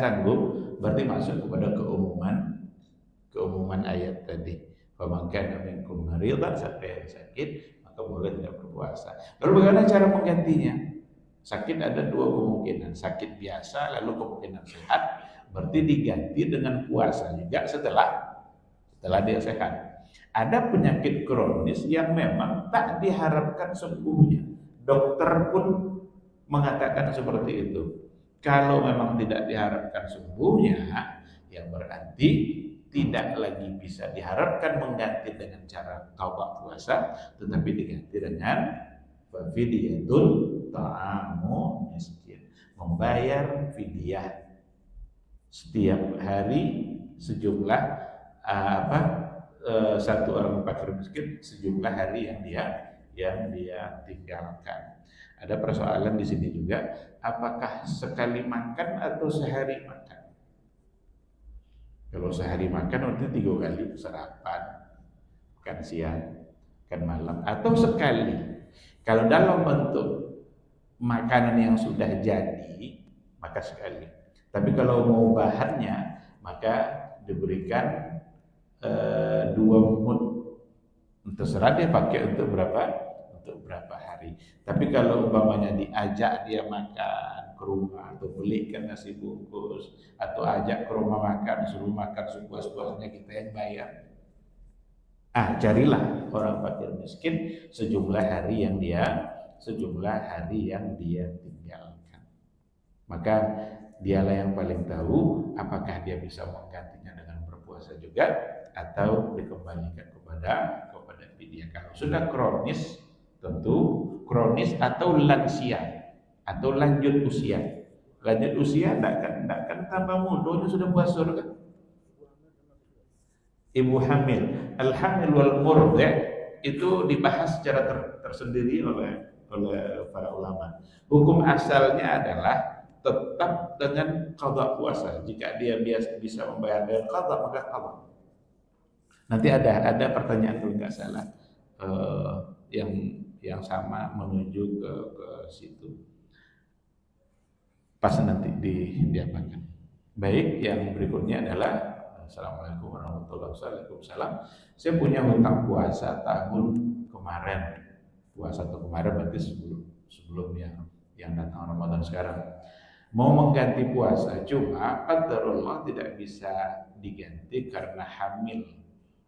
sanggup, berarti masuk kepada keumuman ayat tadi. Faman kana minkum maridan, siapa yang sakit maka boleh tidak berpuasa. Lalu bagaimana cara menggantinya? Sakit ada dua kemungkinan, sakit biasa lalu kemungkinan sehat, berarti diganti dengan puasa juga setelah dia sehat. Ada penyakit kronis yang memang tak diharapkan sembuhnya. Dokter pun mengatakan seperti itu. Kalau memang tidak diharapkan sembuhnya, yang berarti tidak lagi bisa diharapkan mengganti dengan cara taubat puasa, tetapi diganti dengan fidyatun ta'amu miskin, membayar fidyah setiap hari sejumlah satu orang fakir miskin sejumlah hari yang dia tinggalkan. Ada persoalan di sini juga, apakah sekali makan atau sehari makan? Kalau sehari makan berarti 3 kali, sarapan, makan siang, makan malam, atau sekali. Kalau dalam bentuk makanan yang sudah jadi, maka sekali. Tapi kalau mau bahannya, maka diberikan 2 mud. Terserah dia pakai untuk berapa hari. Tapi kalau umpamanya diajak dia makan ke rumah atau belikan nasi bungkus atau ajak ke rumah makan, suruh makan sepuas-puasnya, kita yang bayar. Carilah orang fakir miskin sejumlah hari yang dia tinggalkan. Maka dialah yang paling tahu apakah dia bisa menggantinya dengan berpuasa juga atau dikembalikan kepada fidyah. Kalau sudah kronis, tentu kronis atau lansia atau lanjut usia. Lanjut usia tidak akan tambah muda, sudah puasa kan? Ibu hamil, al-hamil wal murdi' itu dibahas secara tersendiri oleh para ulama. Hukum asalnya adalah tetap dengan qada puasa. Jika dia bisa membayar dengan qada, maka qada. Nanti ada pertanyaan kalau nggak salah yang sama menuju ke situ. Pas nanti diapakan. Baik, yang berikutnya adalah Assalamualaikum warahmatullahi wabarakatuh. Saya punya hutang puasa tahun kemarin. Puasa tahun kemarin berarti sebelum yang datang Ramadan sekarang. Mau mengganti puasa, cuma qadarullah tidak bisa diganti karena hamil.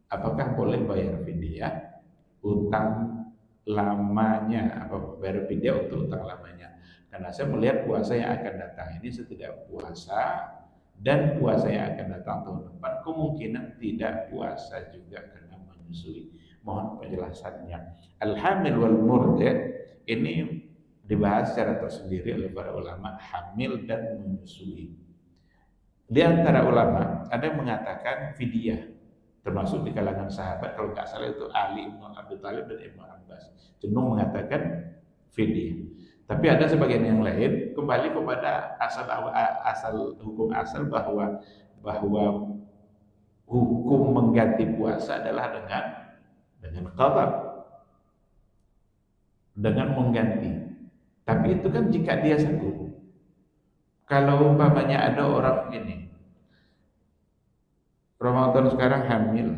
Apakah boleh bayar fidyah utang lamanya? Apa bayar fidyah untuk utang lamanya? Karena saya melihat puasa yang akan datang ini setidak puasa dan puasa yang akan datang tahun depan kemungkinan tidak puasa juga karena menyusui. Mohon penjelasannya. Al-hamil wal murdi' ini dibahas secara tersendiri oleh para ulama, hamil dan menyusui. Di antara ulama ada yang mengatakan fidyah, termasuk di kalangan sahabat, kalau nggak salah itu Ali bin Abi Thalib dan Ibnu Abbas cenderung mengatakan fidyah. Tapi ada sebagian yang lain kembali kepada hukum asal bahwa hukum mengganti puasa adalah dengan qada, dengan mengganti. Tapi itu kan jika dia sanggup. Kalau umpamanya ada orang ini Ramadan sekarang hamil,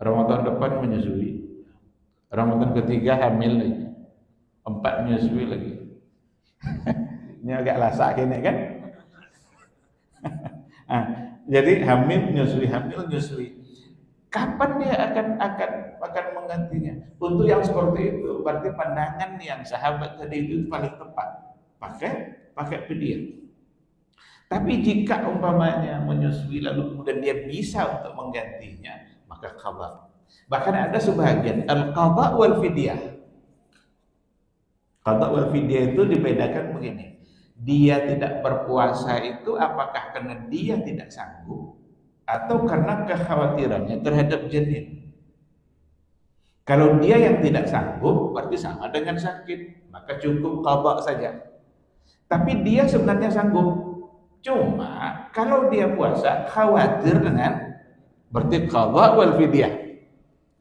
Ramadan depan menyusui, Ramadan ketiga hamil lagi, 4 menyusui lagi. Ini agak lasak ini kan? Jadi hamil menyusui. Kapan dia akan menggantinya? Untuk yang seperti itu, berarti pandangan yang sahabat tadi itu paling tepat. Pakai fidyah. Tapi jika umpamanya menyusui lalu kemudian dia bisa untuk menggantinya, maka qada. Bahkan ada sebagian al-qada wal fidyah. Qada wal fidyah itu dibedakan begini. Dia tidak berpuasa itu apakah karena dia tidak sanggup atau karena kekhawatirannya terhadap janin. Kalau dia yang tidak sanggup berarti sama dengan sakit, maka cukup qada saja. Tapi dia sebenarnya sanggup. Cuma kalau dia puasa khawatir dengan berarti qada wal fidyah.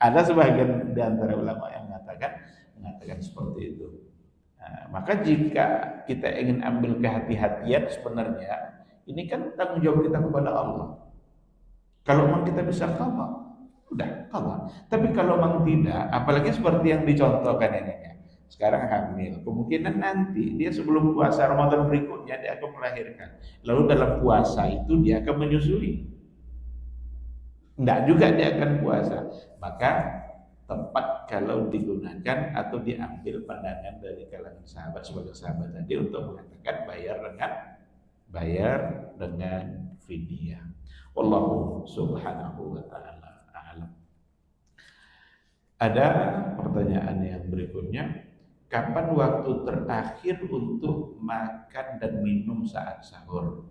Ada sebagian di antara ulama yang mengatakan seperti itu. Maka jika kita ingin ambil kehati-hatian sebenarnya ini kan tanggung jawab kita kepada Allah. Kalau memang kita bisa qada, udah qada. Tapi kalau memang tidak, apalagi seperti yang dicontohkan ini. Sekarang hamil, kemungkinan nanti dia sebelum puasa Ramadan berikutnya dia akan melahirkan. Lalu dalam puasa itu dia akan menyusui. Enggak juga dia akan puasa. Maka tepat kalau digunakan atau diambil pandangan dari kalangan sahabat sebagai sahabat tadi untuk mengatakan bayar dengan fidyah. Wallahu subhanahu wa ta'ala a'lam. Ada pertanyaan yang berikutnya. Kapan waktu terakhir untuk makan dan minum saat sahur?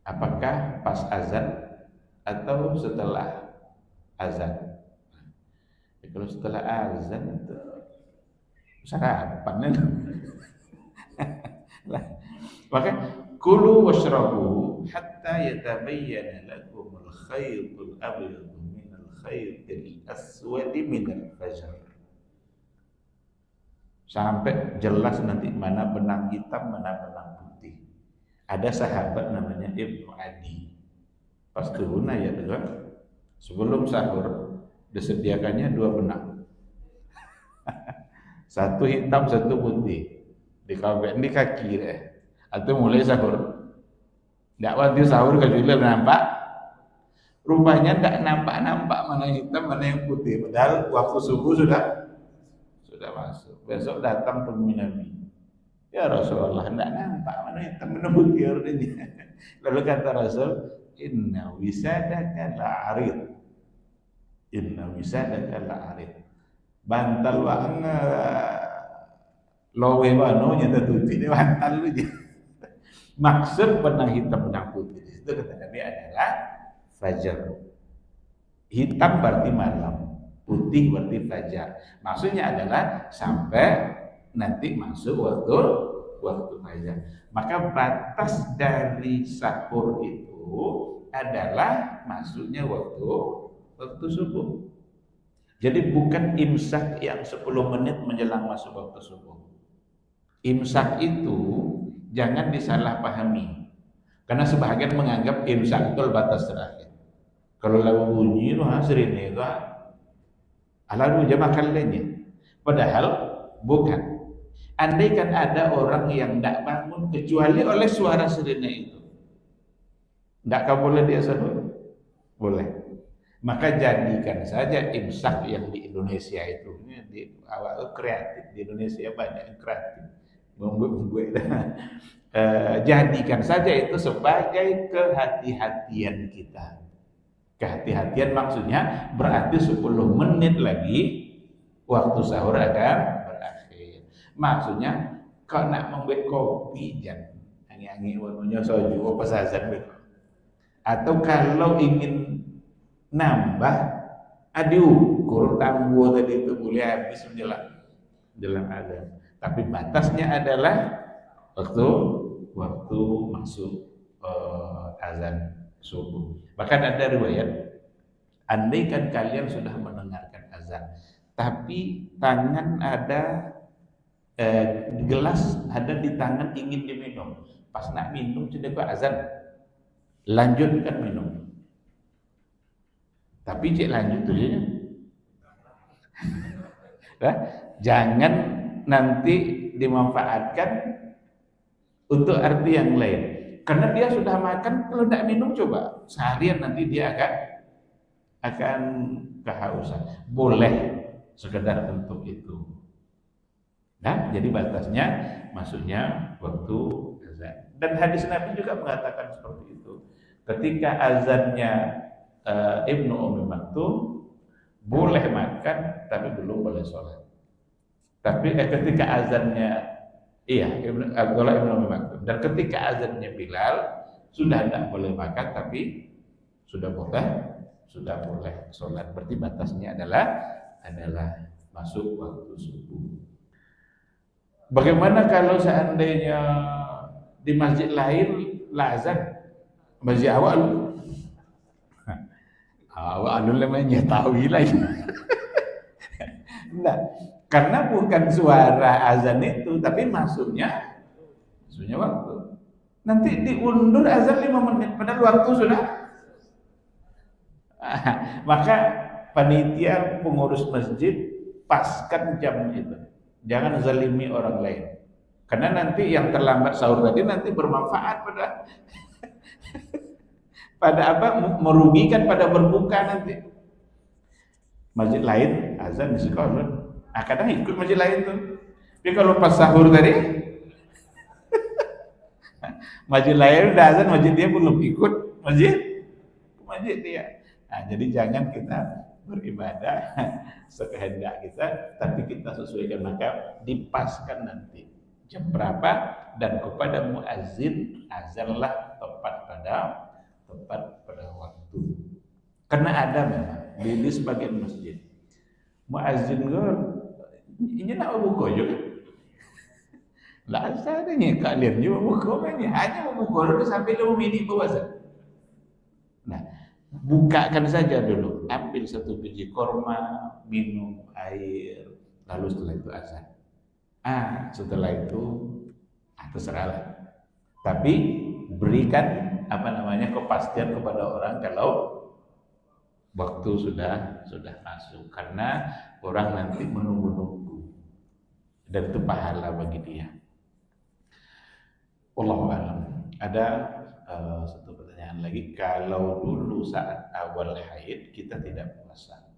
Apakah pas azan atau setelah azan? Kalau setelah azan itu sarapan itu. Maka kulu washrabu hatta yatabayyana lakumul khaytul abyadu minal khaytil aswadi minal fajr. sampai jelas nanti mana benang hitam, mana benang putih. Ada sahabat namanya Ibnu Adi. Pas turun ayat 2, sebelum sahur disediakannya 2 benang. Satu hitam, satu putih. Dikawin di kaki deh. Atau mulai sahur. Nggak waktu sahur kecuali nampak. Rupanya nggak nampak mana hitam, mana yang putih. Padahal waktu subuh sudah masuk. Besok datang temui Nabi. Ya Rasulullah, nggak nampak mana hitam, mana putih orangnya. Lalu kata Rasul, Inna wisadaka la'arid. Inna wisadaka la'arid. Bantal wang lowe bano nyata tuti dia bantal lu. Maksud benang hitam benang putih itu kata Nabi adalah fajar. Hitam berarti malam, putih berarti fajar. Maksudnya adalah sampai nanti masuk waktu fajar. Maka batas dari sahur itu adalah masuknya waktu subuh. Jadi bukan imsak yang 10 menit menjelang masuk waktu subuh. Imsak itu jangan disalahpahami. Karena sebagian menganggap imsak itu batas terakhir. Kalau lalu bunyi itu sering itu alalu jam makan lainnya. Padahal bukan. Andaikan ada orang yang tidak bangun kecuali oleh suara sirine itu, tidak boleh dia sahur? Boleh. Maka jadikan saja imsak yang di Indonesia itu, di awal kreatif, di Indonesia banyak yang kreatif, membuat jadikan saja itu sebagai kehati-hatian kita. Kehati-hatian maksudnya berarti 10 menit lagi waktu sahur akan berakhir. Maksudnya kalau nak membuat kopi jangan angin-angin warnanya soju apa saja. Atau kalau ingin nambah diukur tambuh tadi itu boleh habis menjelang azan. Tapi batasnya adalah waktu masuk azan subuh. Bahkan ada riwayat, andaikan kalian sudah mendengarkan azan, tapi tangan ada gelas ada di tangan ingin diminum, pas nak minum sudah ke azan, lanjutkan minum. Tapi cik lanjut tulisnya. Jangan nanti dimanfaatkan untuk arti yang lain. Karena dia sudah makan, kalau tidak minum coba seharian nanti dia akan kehausan. Boleh sekedar untuk itu. Nah, jadi batasnya maksudnya waktu azan. Dan hadis Nabi juga mengatakan seperti itu. Ketika azannya Ibnu Ummi Maktum boleh makan tapi belum boleh sholat. Tapi ketika azannya Abdullah Ibnu Ummi Maktum, dan ketika azannya Bilal sudah tidak boleh makan tapi sudah boleh sholat. Berarti batasnya adalah masuk waktu subuh. Bagaimana kalau seandainya di masjid lain azan, masjid awal namanya tawilah. Nah, karena bukan suara azan itu, tapi masuknya waktu. Nanti diundur azan 5 menit, padahal waktu sudah. Maka panitia pengurus masjid paskan jam itu. Jangan zalimi orang lain. Karena nanti yang terlambat sahur tadi nanti bermanfaat pada merugikan pada berbuka nanti. Masjid lain azan di sekolah, kadang ikut masjid lain tuh. Tapi kalau pas sahur tadi masjid lain udah azan, masjid dia belum ikut masjid dia. Nah, jadi jangan kita beribadah sekehendak kita, tapi kita sesuaikan, maka dipaskan nanti jam berapa, dan kepada muazzin azanlah tepat pada waktu. Karena ada memang di sebagian masjid muazzin ini nak buka juga. Lah adanya kalian juga buka hanya membuka sampai 5 menit puasa. Nah, bukakan saja dulu, ambil 1 biji korma, minum air, lalu setelah itu azan. Setelah itu terserahlah. Tapi berikan kepastian kepada orang kalau waktu sudah masuk, karena orang nanti menunggu-nunggu dan itu pahala bagi dia. Wallahu a'lam. Ada satu pertanyaan lagi, kalau dulu saat awal haid kita tidak puasa,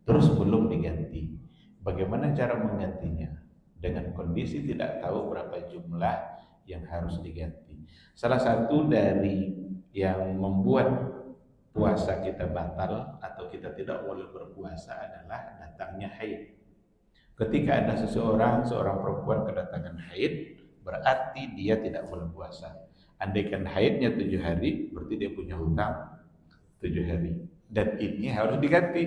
terus belum diganti, bagaimana cara menggantinya? Dengan kondisi tidak tahu berapa jumlah yang harus diganti. Salah satu dari yang membuat puasa kita batal atau kita tidak boleh berpuasa adalah datangnya haid. Ketika ada seorang perempuan kedatangan haid, berarti dia tidak boleh puasa. Andaikan haidnya 7 hari, berarti dia punya hutang 7 hari. Dan ini harus diganti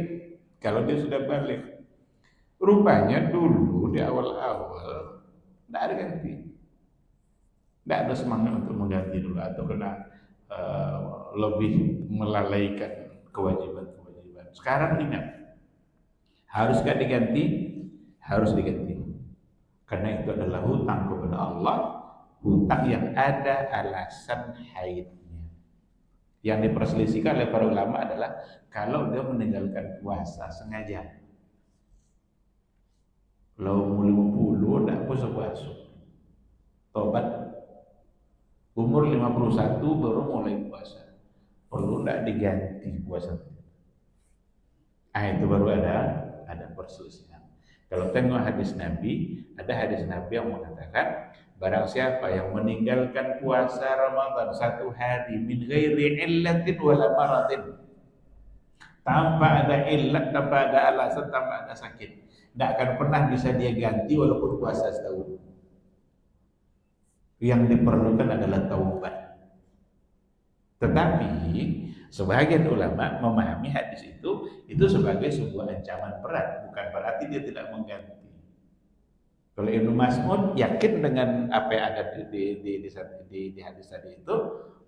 kalau dia sudah balik. Rupanya dulu di awal-awal tidak ada ganti. Tidak ada semangat untuk mengganti dulu, atau kena lebih melalaikan kewajiban-kewajiban. Sekarang ingat, haruskah diganti? Harus diganti. Karena itu adalah hutang kepada Allah, hutang yang ada alasan haidnya. Yang diperselisihkan oleh para ulama adalah kalau dia meninggalkan puasa sengaja. Kalau umur 50 tidak puasa, tobat. Umur 51 baru mulai puasa, perlu tidak diganti puasa. Itu baru ada perselisihan. Kalau tengok hadis Nabi, ada hadis Nabi yang mengatakan, barang siapa yang meninggalkan puasa Ramadan 1 hari min ghairi illatin wala maradin, tanpa ada illat, tanpa ada alasan, tanpa ada sakit, tidak akan pernah bisa dia ganti walaupun puasa setahun. Yang diperlukan adalah taubat. Tetapi sebagian ulama memahami hadis itu sebagai sebuah ancaman berat, bukan berarti dia tidak mengganti. Kalau Ibnu Mas'ud yakin dengan apa yang ada di hadis tadi itu,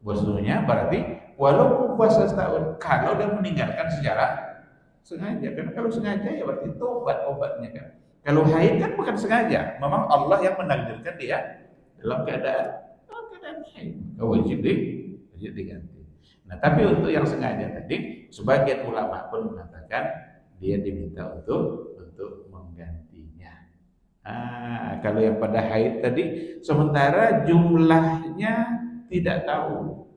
bahwasanya berarti walaupun puasa setahun, kalau dia meninggalkan secara sengaja, kan kalau sengaja ya berarti tobat obatnya kan. Kalau haid kan bukan sengaja, memang Allah yang menakdirkan dia dalam keadaan haid, wajib diganti. Nah, tapi untuk yang sengaja tadi, sebagian ulama pun mengatakan dia diminta untuk menggantinya. Kalau yang pada haid tadi, sementara jumlahnya tidak tahu,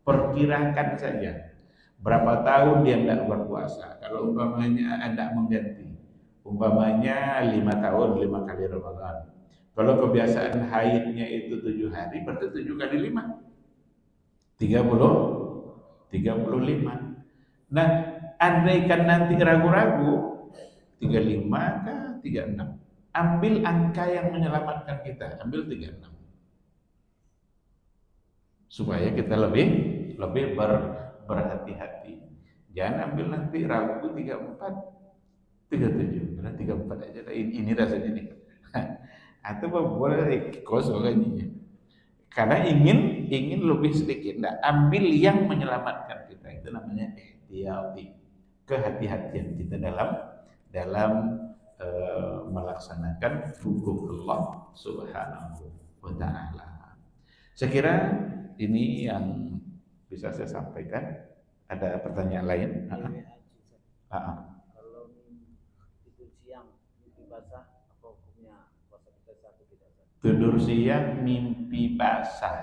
perkirakan saja berapa tahun dia tidak berpuasa. Kalau umpamanya Anda mengganti, umpamanya 5 tahun 5 kali Ramadan. Kalau kebiasaan haidnya itu 7 hari, berarti 7 kali 5 35. Nah, andaikan nanti ragu-ragu 35 kah 36, ambil angka yang menyelamatkan kita, ambil 36 supaya kita lebih berhati-hati. Jangan ambil nanti ragu 34 37, karena 34 aja ini rasanya nih. Atau boleh kosong ini, karena ingin lebih sedikit. Nah, ambil yang menyelamatkan kita, itu namanya ihtiyati, kehati-hatian kita dalam melaksanakan hukum Allah Subhanahu wa ta'ala. Saya kira ini yang bisa saya sampaikan. Ada pertanyaan lain? Kalau tidur siang mimpi basah, apa hukumnya puasa kita satu tidak sah? Tidur siang mimpi basah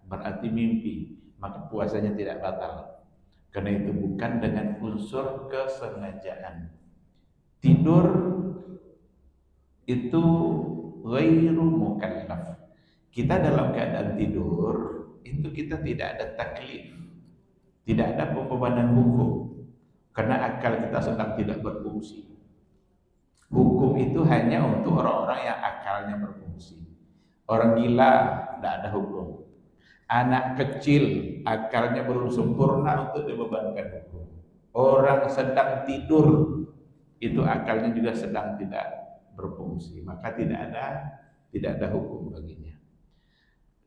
berarti mimpi, maka puasanya tidak batal. Karena itu bukan dengan unsur kesengajaan. Tidur itu ghairu mukallaf. Kita dalam keadaan tidur itu kita tidak ada taklif, tidak ada pembebanan hukum, karena akal kita sedang tidak berfungsi. Hukum itu hanya untuk orang-orang yang akalnya berfungsi. Orang gila tidak ada hukum. Anak kecil akalnya belum sempurna untuk dibebankan hukum. Orang sedang tidur itu akalnya juga sedang tidak berfungsi, maka tidak ada hukum baginya.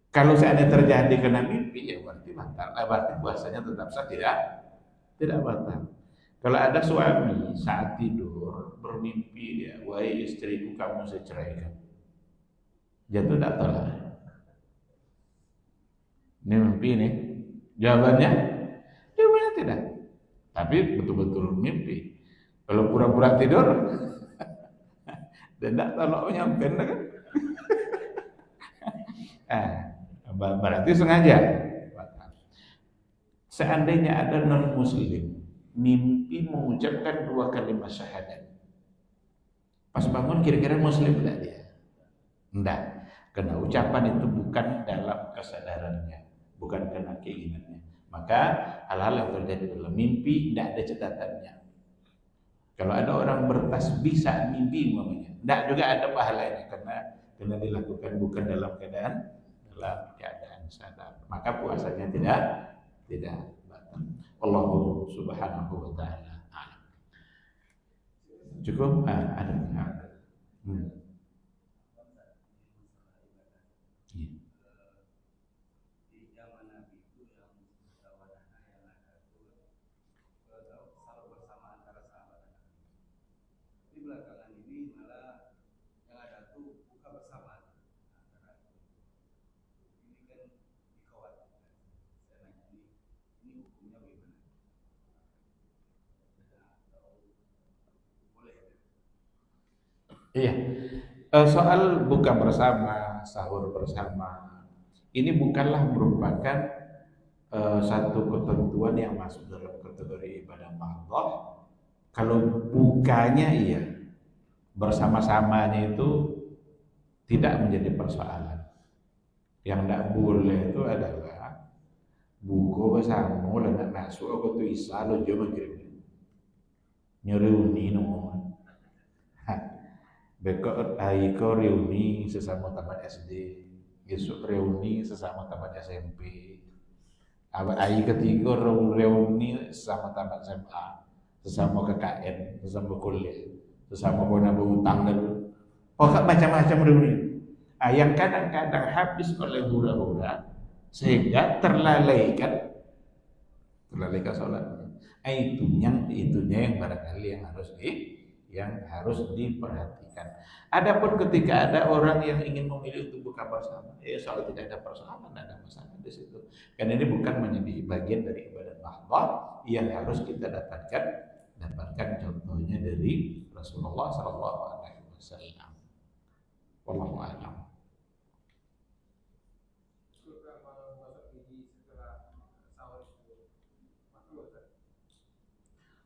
Kalau seandainya terjadi kena mimpi, ya berarti batal. Berarti puasanya tetap sah, tidak batal. Kalau ada suami saat tidur bermimpi dia, wahai istriku kamu saya ceraikan, Jatuh tak tolak. Ini mimpi nih. Jawabannya tidak. Tapi betul-betul mimpi. Kalau pura-pura tidur, dan tak tolak nyampe kan? Berarti sengaja. Seandainya ada non-muslim mimpi mengucapkan 2 kalimat syahadat, pas bangun kira-kira muslim enggak dia? Enggak, karena ucapan itu bukan dalam kesadarannya, bukan karena keinginannya. Maka hal-hal yang terjadi dalam mimpi tidak ada catatannya. Kalau ada orang bertasbih saat mimpi umpamanya, tidak juga ada pahalanya karena dilakukan bukan dalam keadaan sadar. Maka puasanya tidak batal. Allah Subhanahu wa taala a'lam. Cukup? Ada. Belakangan ini malah yang ada tuh buka bersama antara ini kan dikhawatirkan. Saya nanya ini hukumnya bagaimana? Atau boleh? Iya. Soal buka bersama, sahur bersama, ini bukanlah merupakan satu ketentuan yang masuk dalam kategori ibadah mahdoh. Kalau bukanya iya, bersama-samanya itu tidak menjadi persoalan. Yang tidak boleh itu adalah buka bersama, dan masuk aku tuh isa lo jom kirim nyreuni nomor. Bekok aiko reuni sesama tamat SD, besok reuni sesama tamat SMP. Ai ketiga reuni sesama tamat SMA, sesama KKN, sesama kuliah, sesama bona berhutang dan macam-macam reuni. Yang kadang-kadang habis oleh hura-hura sehingga terlalaikan sholatnya. Itunya yang barangkali yang harus diperhatikan. Adapun ketika ada orang yang ingin memilih untuk buka bersama, soal tidak ada persoalan, tidak ada masalah di situ. Karena ini bukan menjadi bagian dari ibadah mahdoh yang harus kita dapatkan contohnya dari Rasulullah SAW. Wallahu a'lam.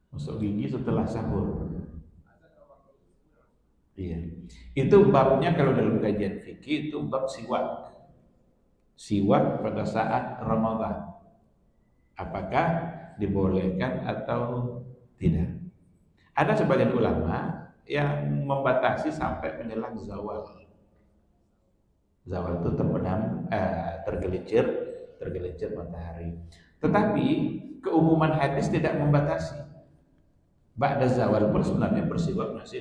Masuk gigi setelah sahur. Iya. Itu babnya kalau dalam kajian fikih itu bab siwak. Siwak pada saat Ramadan. Apakah dibolehkan atau tidak? Ada sebagian ulama yang membatasi sampai menjelang zawal. Zawal itu terbenam, tergelincir matahari. Tetapi keumuman hadis tidak membatasi. Ba'da zawal pun sebenarnya bersiwak masih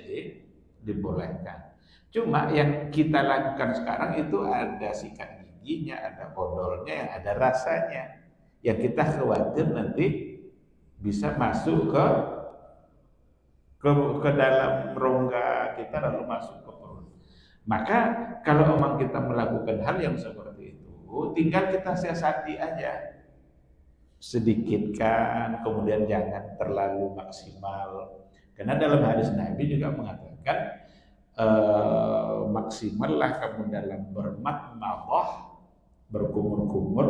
dibolehkan. Cuma yang kita lakukan sekarang itu ada sikat giginya, ada odolnya, ada rasanya. Yang kita khawatir nanti bisa masuk ke dalam rongga kita lalu masuk ke perut. Maka kalau memang kita melakukan hal yang seperti itu, tinggal kita siasati aja. Sedikitkan, kemudian jangan terlalu maksimal. Karena dalam hadis Nabi juga mengatakan maksimallah kamu dalam bermadmadah, berkumur-kumur,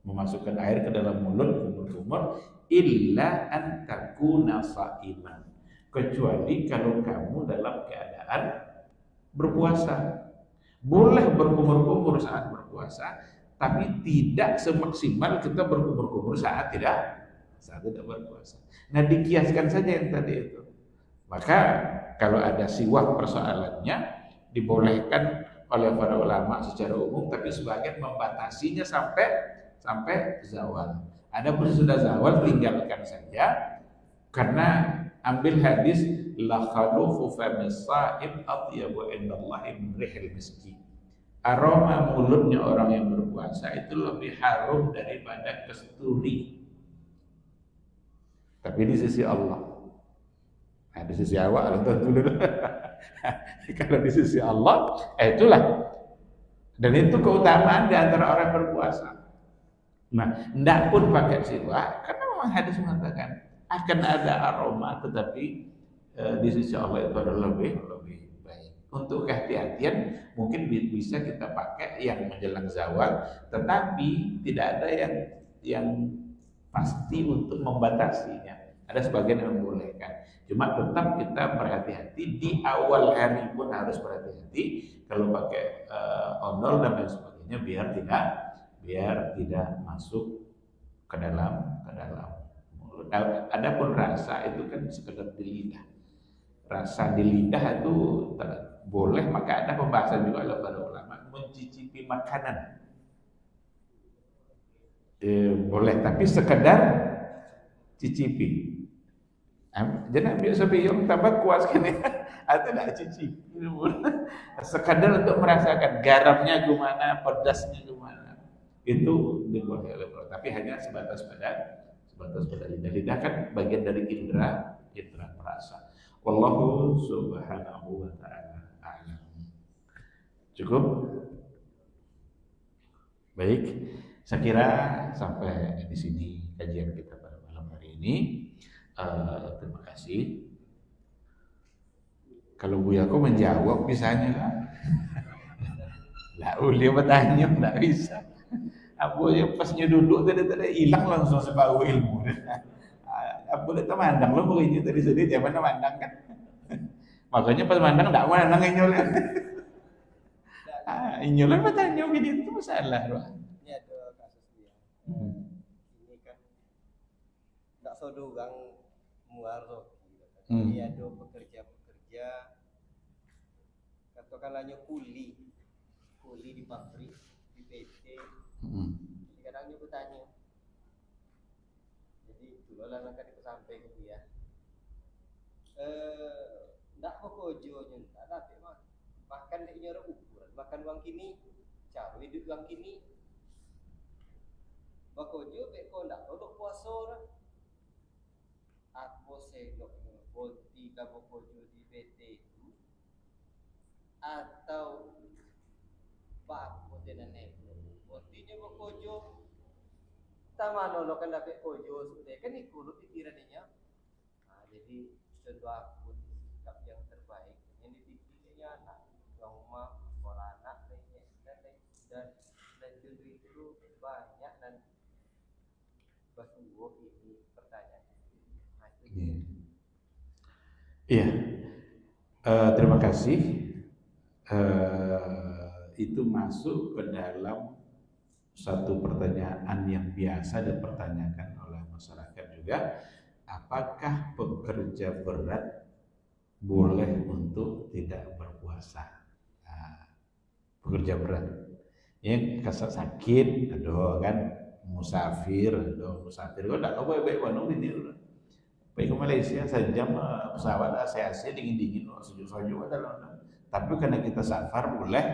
memasukkan air ke dalam mulut, kumur-kumur, illa an takuna sha'iman, kecuali kalau kamu dalam keadaan berpuasa. Boleh berkumur-kumur saat berpuasa, tapi tidak semaksimal kita berkumur-kumur saat tidak berpuasa. Nah, dikiaskan saja yang tadi itu. Maka kalau ada siwak persoalannya dibolehkan oleh para ulama secara umum, tapi sebagian membatasinya sampai zawal. Adapun sudah zawal tinggalkan saja, karena ambil hadis la khalufu famis sha'im atyabu indallahi min rihil miski. Aroma mulutnya orang yang berpuasa itu lebih harum daripada kasturi. Tapi di sisi Allah, di sisi awak tentu dulu. Kalau di sisi Allah, itulah Dan itu keutamaan di antara orang berpuasa. Nah, tidak pun pakai siwak, karena memang hadis mengatakan akan ada aroma, tetapi di sisi Allah itu adalah lebih baik. Untuk kehati-hatian mungkin bisa kita pakai yang menjelang zawal, tetapi tidak ada yang pasti untuk membatasinya. Ada sebagian yang membolehkan. Cuma tetap kita berhati-hati di awal hari pun harus berhati-hati kalau pakai odol dan lain sebagainya biar tidak masuk ke dalam mulut. Adapun rasa itu kan sekedar di lidah. Rasa di lidah itu boleh, maka ada pembahasan juga oleh para ulama mencicipi makanan. Boleh, tapi sekedar cicipi. Jangan biasa bilang tambah kuas kan ya, atau tidak cicipi. Sekadar untuk merasakan garamnya gimana, pedasnya gimana. Itu diboleh oleh Allah, tapi hanya sebatas pada lidah. Lidah kan bagian dari indera perasa. Wallahu subhanahu wa ta'ala a'lam. Cukup? Baik, saya kira sampai di sini kajian kita pada malam hari ini. Terima kasih. Kalau Bu Yako menjawab bisanya kan? Lah, dia bertanya tidak bisa. Abu yang pasnya duduk tadi hilang langsung separuh ilmu. Abu dah mandang lo begini tadi sedih dia mana mandang kan? Makanya pas mandang tak mandang inyolan. Inyolan bertanya begini itu masalah loh. Ini ada kasus dia. Ini kan tak sodorang muar Ini ada pekerja katakanlah kuli di pabrik, di PT. Kadang dia bertanya. Jadi itulah langkah itu sampai ke dia. Tak pokojonya, tak dapat makan dia nyara ukuran, makan uang kini, cara hidup uang kini. Bakojo beko ndak rodok puasa lah. Apa sedok volti ka bakojo di PT itu atau bapak dengan neko. Voltinya bakojo tamano lo kan dapat kojo sudah kan ikut pikirannya. Nah, jadi contoh aku sikap yang terbaik yang dipikirnya anak rumah sekolah anak dan contoh itu banyak dan basuh ini pertanyaan. Nah, itu Iya, terima kasih. Itu masuk ke dalam satu pertanyaan yang biasa dipertanyakan oleh masyarakat juga. Apakah pekerja berat boleh untuk tidak berpuasa? Pekerja berat, yang kasar sakit, ada kan, musafir kok tak tahu baik-baik Bandung ini udah. Baik ke Malaysia sejam pesawat AC dingin sejuk-sejuk ada loh. Tapi karena kita safar boleh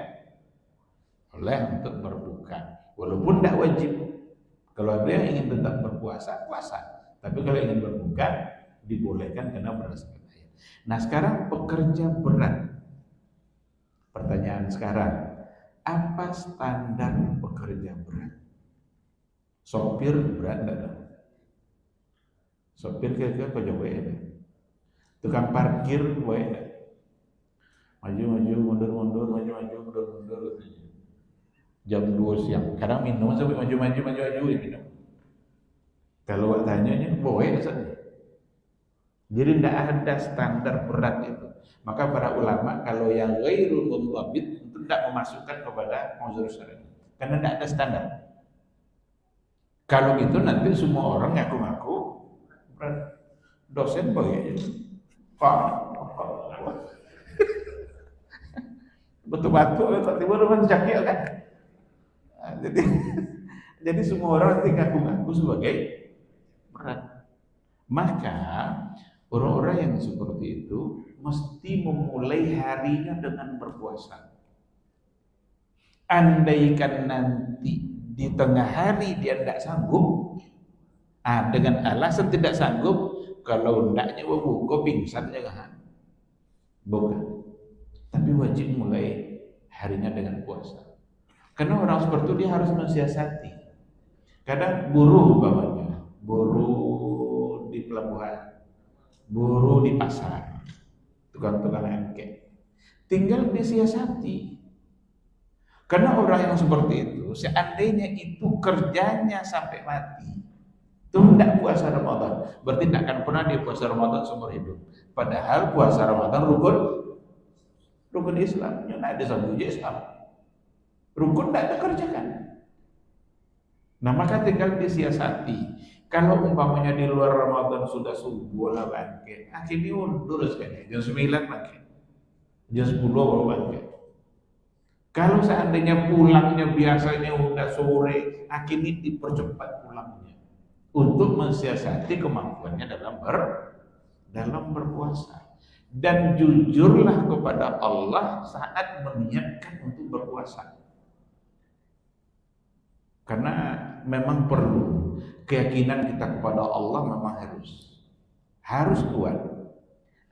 untuk berbuka, walaupun tidak wajib. Kalau ada yang ingin tetap berpuasa, puasa. Tapi kalau ingin berbuka, dibolehkan karena berdasarkan ayat. Nah sekarang pekerja berat. Pertanyaan sekarang, apa standar pekerja berat? Sopir berat enggak? Sopir kira-kira kau coba ya? Tukang parkir boleh enggak? Maju mundur jam 2 siang. Kadang minum sampai maju minum. Kalau awak tanya boleh saja. Jadi tidak ada standar berat itu. Maka para ulama kalau yang ghairul mundhabit itu tidak memasukkan kepada mazhar syar'i. Karena tidak ada standar. Kalau gitu nanti semua orang ngaku-ngaku berat. Dosen boleh aja. Betul-betul tiba-tiba orang cakil kan. Nah, jadi semua orang nanti ngaku-ngaku sebagai berat. Maka orang-orang yang seperti itu mesti memulai harinya dengan berpuasa. Andaikan nanti di tengah hari dia tidak sanggup, dengan alasan tidak sanggup, kalau hendaknya buka pingsan jangan. Bukan. Tapi wajib mulai harinya dengan puasa. Karena orang seperti itu dia harus mensiasati. Kadang buruh umpamanya, buruh di pelabuhan, buruh di pasar, tukang-tukang angket. Tinggal disiasati. Karena orang yang seperti itu, seandainya itu kerjanya sampai mati, itu tidak puasa Ramadan, berarti tidak akan pernah dia puasa Ramadan seumur hidup. Padahal puasa Ramadan rukun Islam, tidak ada satu Islam. Rukun tidak dikerjakan. Nah maka tinggal disiasati. Kalau umpamanya di luar Ramadan sudah subuh lah bangkit, akhirnya undur sekali jam 9 bangkit, jam 10 baru bangkit. Kalau seandainya pulangnya biasanya udah sore, akhirnya dipercepat pulangnya untuk mensiasati kemampuannya dalam berpuasa. Dan jujurlah kepada Allah saat meniatkan untuk berpuasa. Karena memang perlu keyakinan kita kepada Allah, memang harus kuat.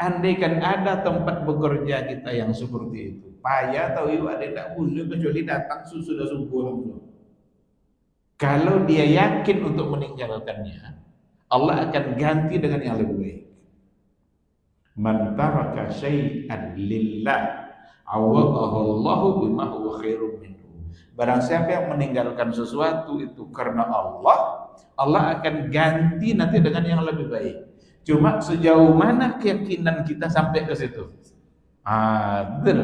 Andaikan ada tempat bekerja kita yang seperti itu, payah atau itu ada tidak boleh kecuali datang sudah subuh langsung. Kalau dia yakin untuk meninggalkannya, Allah akan ganti dengan yang lebih baik. Man taraka syai'an lillah awadahu Allahu bima huwa khairum minhu. Barang siapa yang meninggalkan sesuatu itu karena Allah, Allah akan ganti nanti dengan yang lebih baik. Cuma sejauh mana keyakinan kita sampai ke situ? Betul.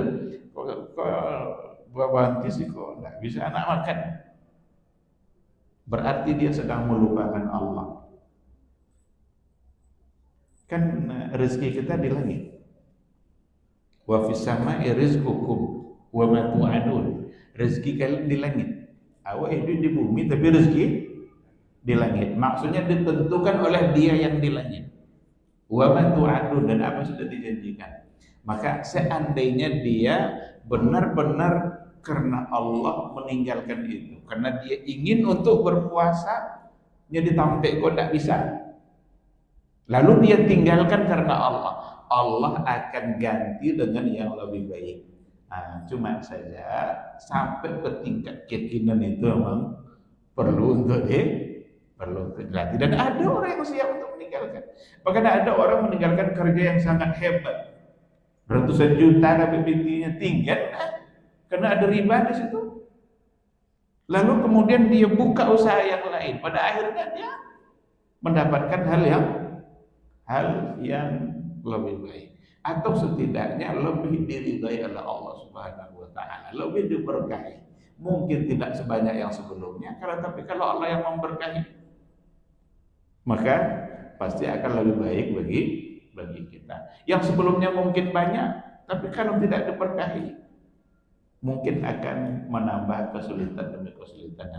Buah banti sih kok enggak bisa anak makan. Berarti dia sedang melupakan Allah. Kan rezeki kita di langit. Wa fis sama'i rizqukum wa ma tu'adun. Rezeki kalian di langit. Awak hidup di bumi tapi rezeki di langit. Maksudnya ditentukan oleh Dia yang di langit. Wa ma tu'adun, dan apa sudah dijanjikan. Maka seandainya dia benar-benar karena Allah meninggalkan itu, karena dia ingin untuk berpuasa, jadi tampek kok tidak bisa. Lalu dia tinggalkan karena Allah, Allah akan ganti dengan yang lebih baik. Cuma saja sampai ke tingkat keyakinan itu memang perlu untuk dilatih. Dan ada orang yang siap untuk meninggalkan. Bahkan ada orang meninggalkan kerja yang sangat hebat, ratusan juta PBT-nya tinggal, karena ada riba di situ. Lalu kemudian dia buka usaha yang lain, pada akhirnya dia mendapatkan hal yang lebih baik, atau setidaknya lebih diridai oleh Allah Subhanahu wa taala, lebih diberkahi. Mungkin tidak sebanyak yang sebelumnya, tapi kalau Allah yang memberkahi, maka pasti akan lebih baik bagi kita. Yang sebelumnya mungkin banyak, tapi kalau tidak diberkahi, mungkin akan menambah kesulitan demi kesulitan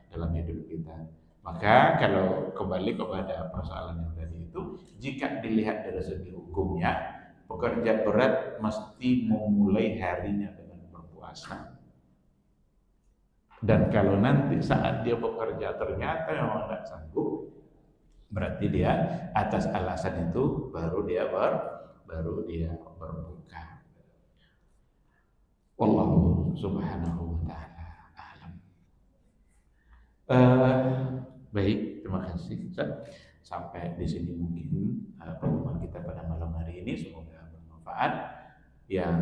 dalam hidup kita. Maka kalau kembali kepada persoalan yang tadi itu, jika dilihat dari segi hukumnya, pekerja berat mesti memulai harinya dengan berpuasa. Dan kalau nanti saat dia bekerja ternyata memang tidak sanggup, berarti dia atas alasan itu baru dia berbuka. Wallahu subhanahu wa ta'ala a'lam. Baik, terima kasih Ustaz. Sampai di sini mungkin pertemuan kita pada malam hari ini, semoga bermanfaat. Yang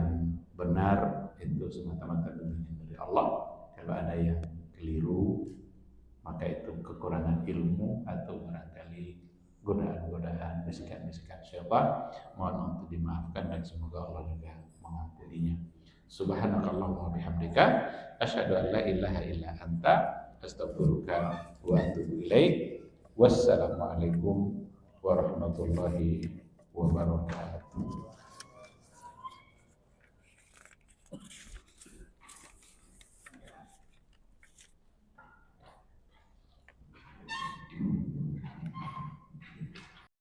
benar itu semata-mata bimbingan dari Allah. Kalau ada yang keliru, maka itu kekurangan ilmu atau barangkali godaan-godaan, bisikan-bisikan syaitan, mohon untuk dimaafkan dan semoga Allah juga mengampuninya. Subhanakallahumma wa bihamdika asyhadu an la ilaha illa anta astaghfiruka wa atubu ilaik. Wassalamualaikum warahmatullahi wabarakatuh.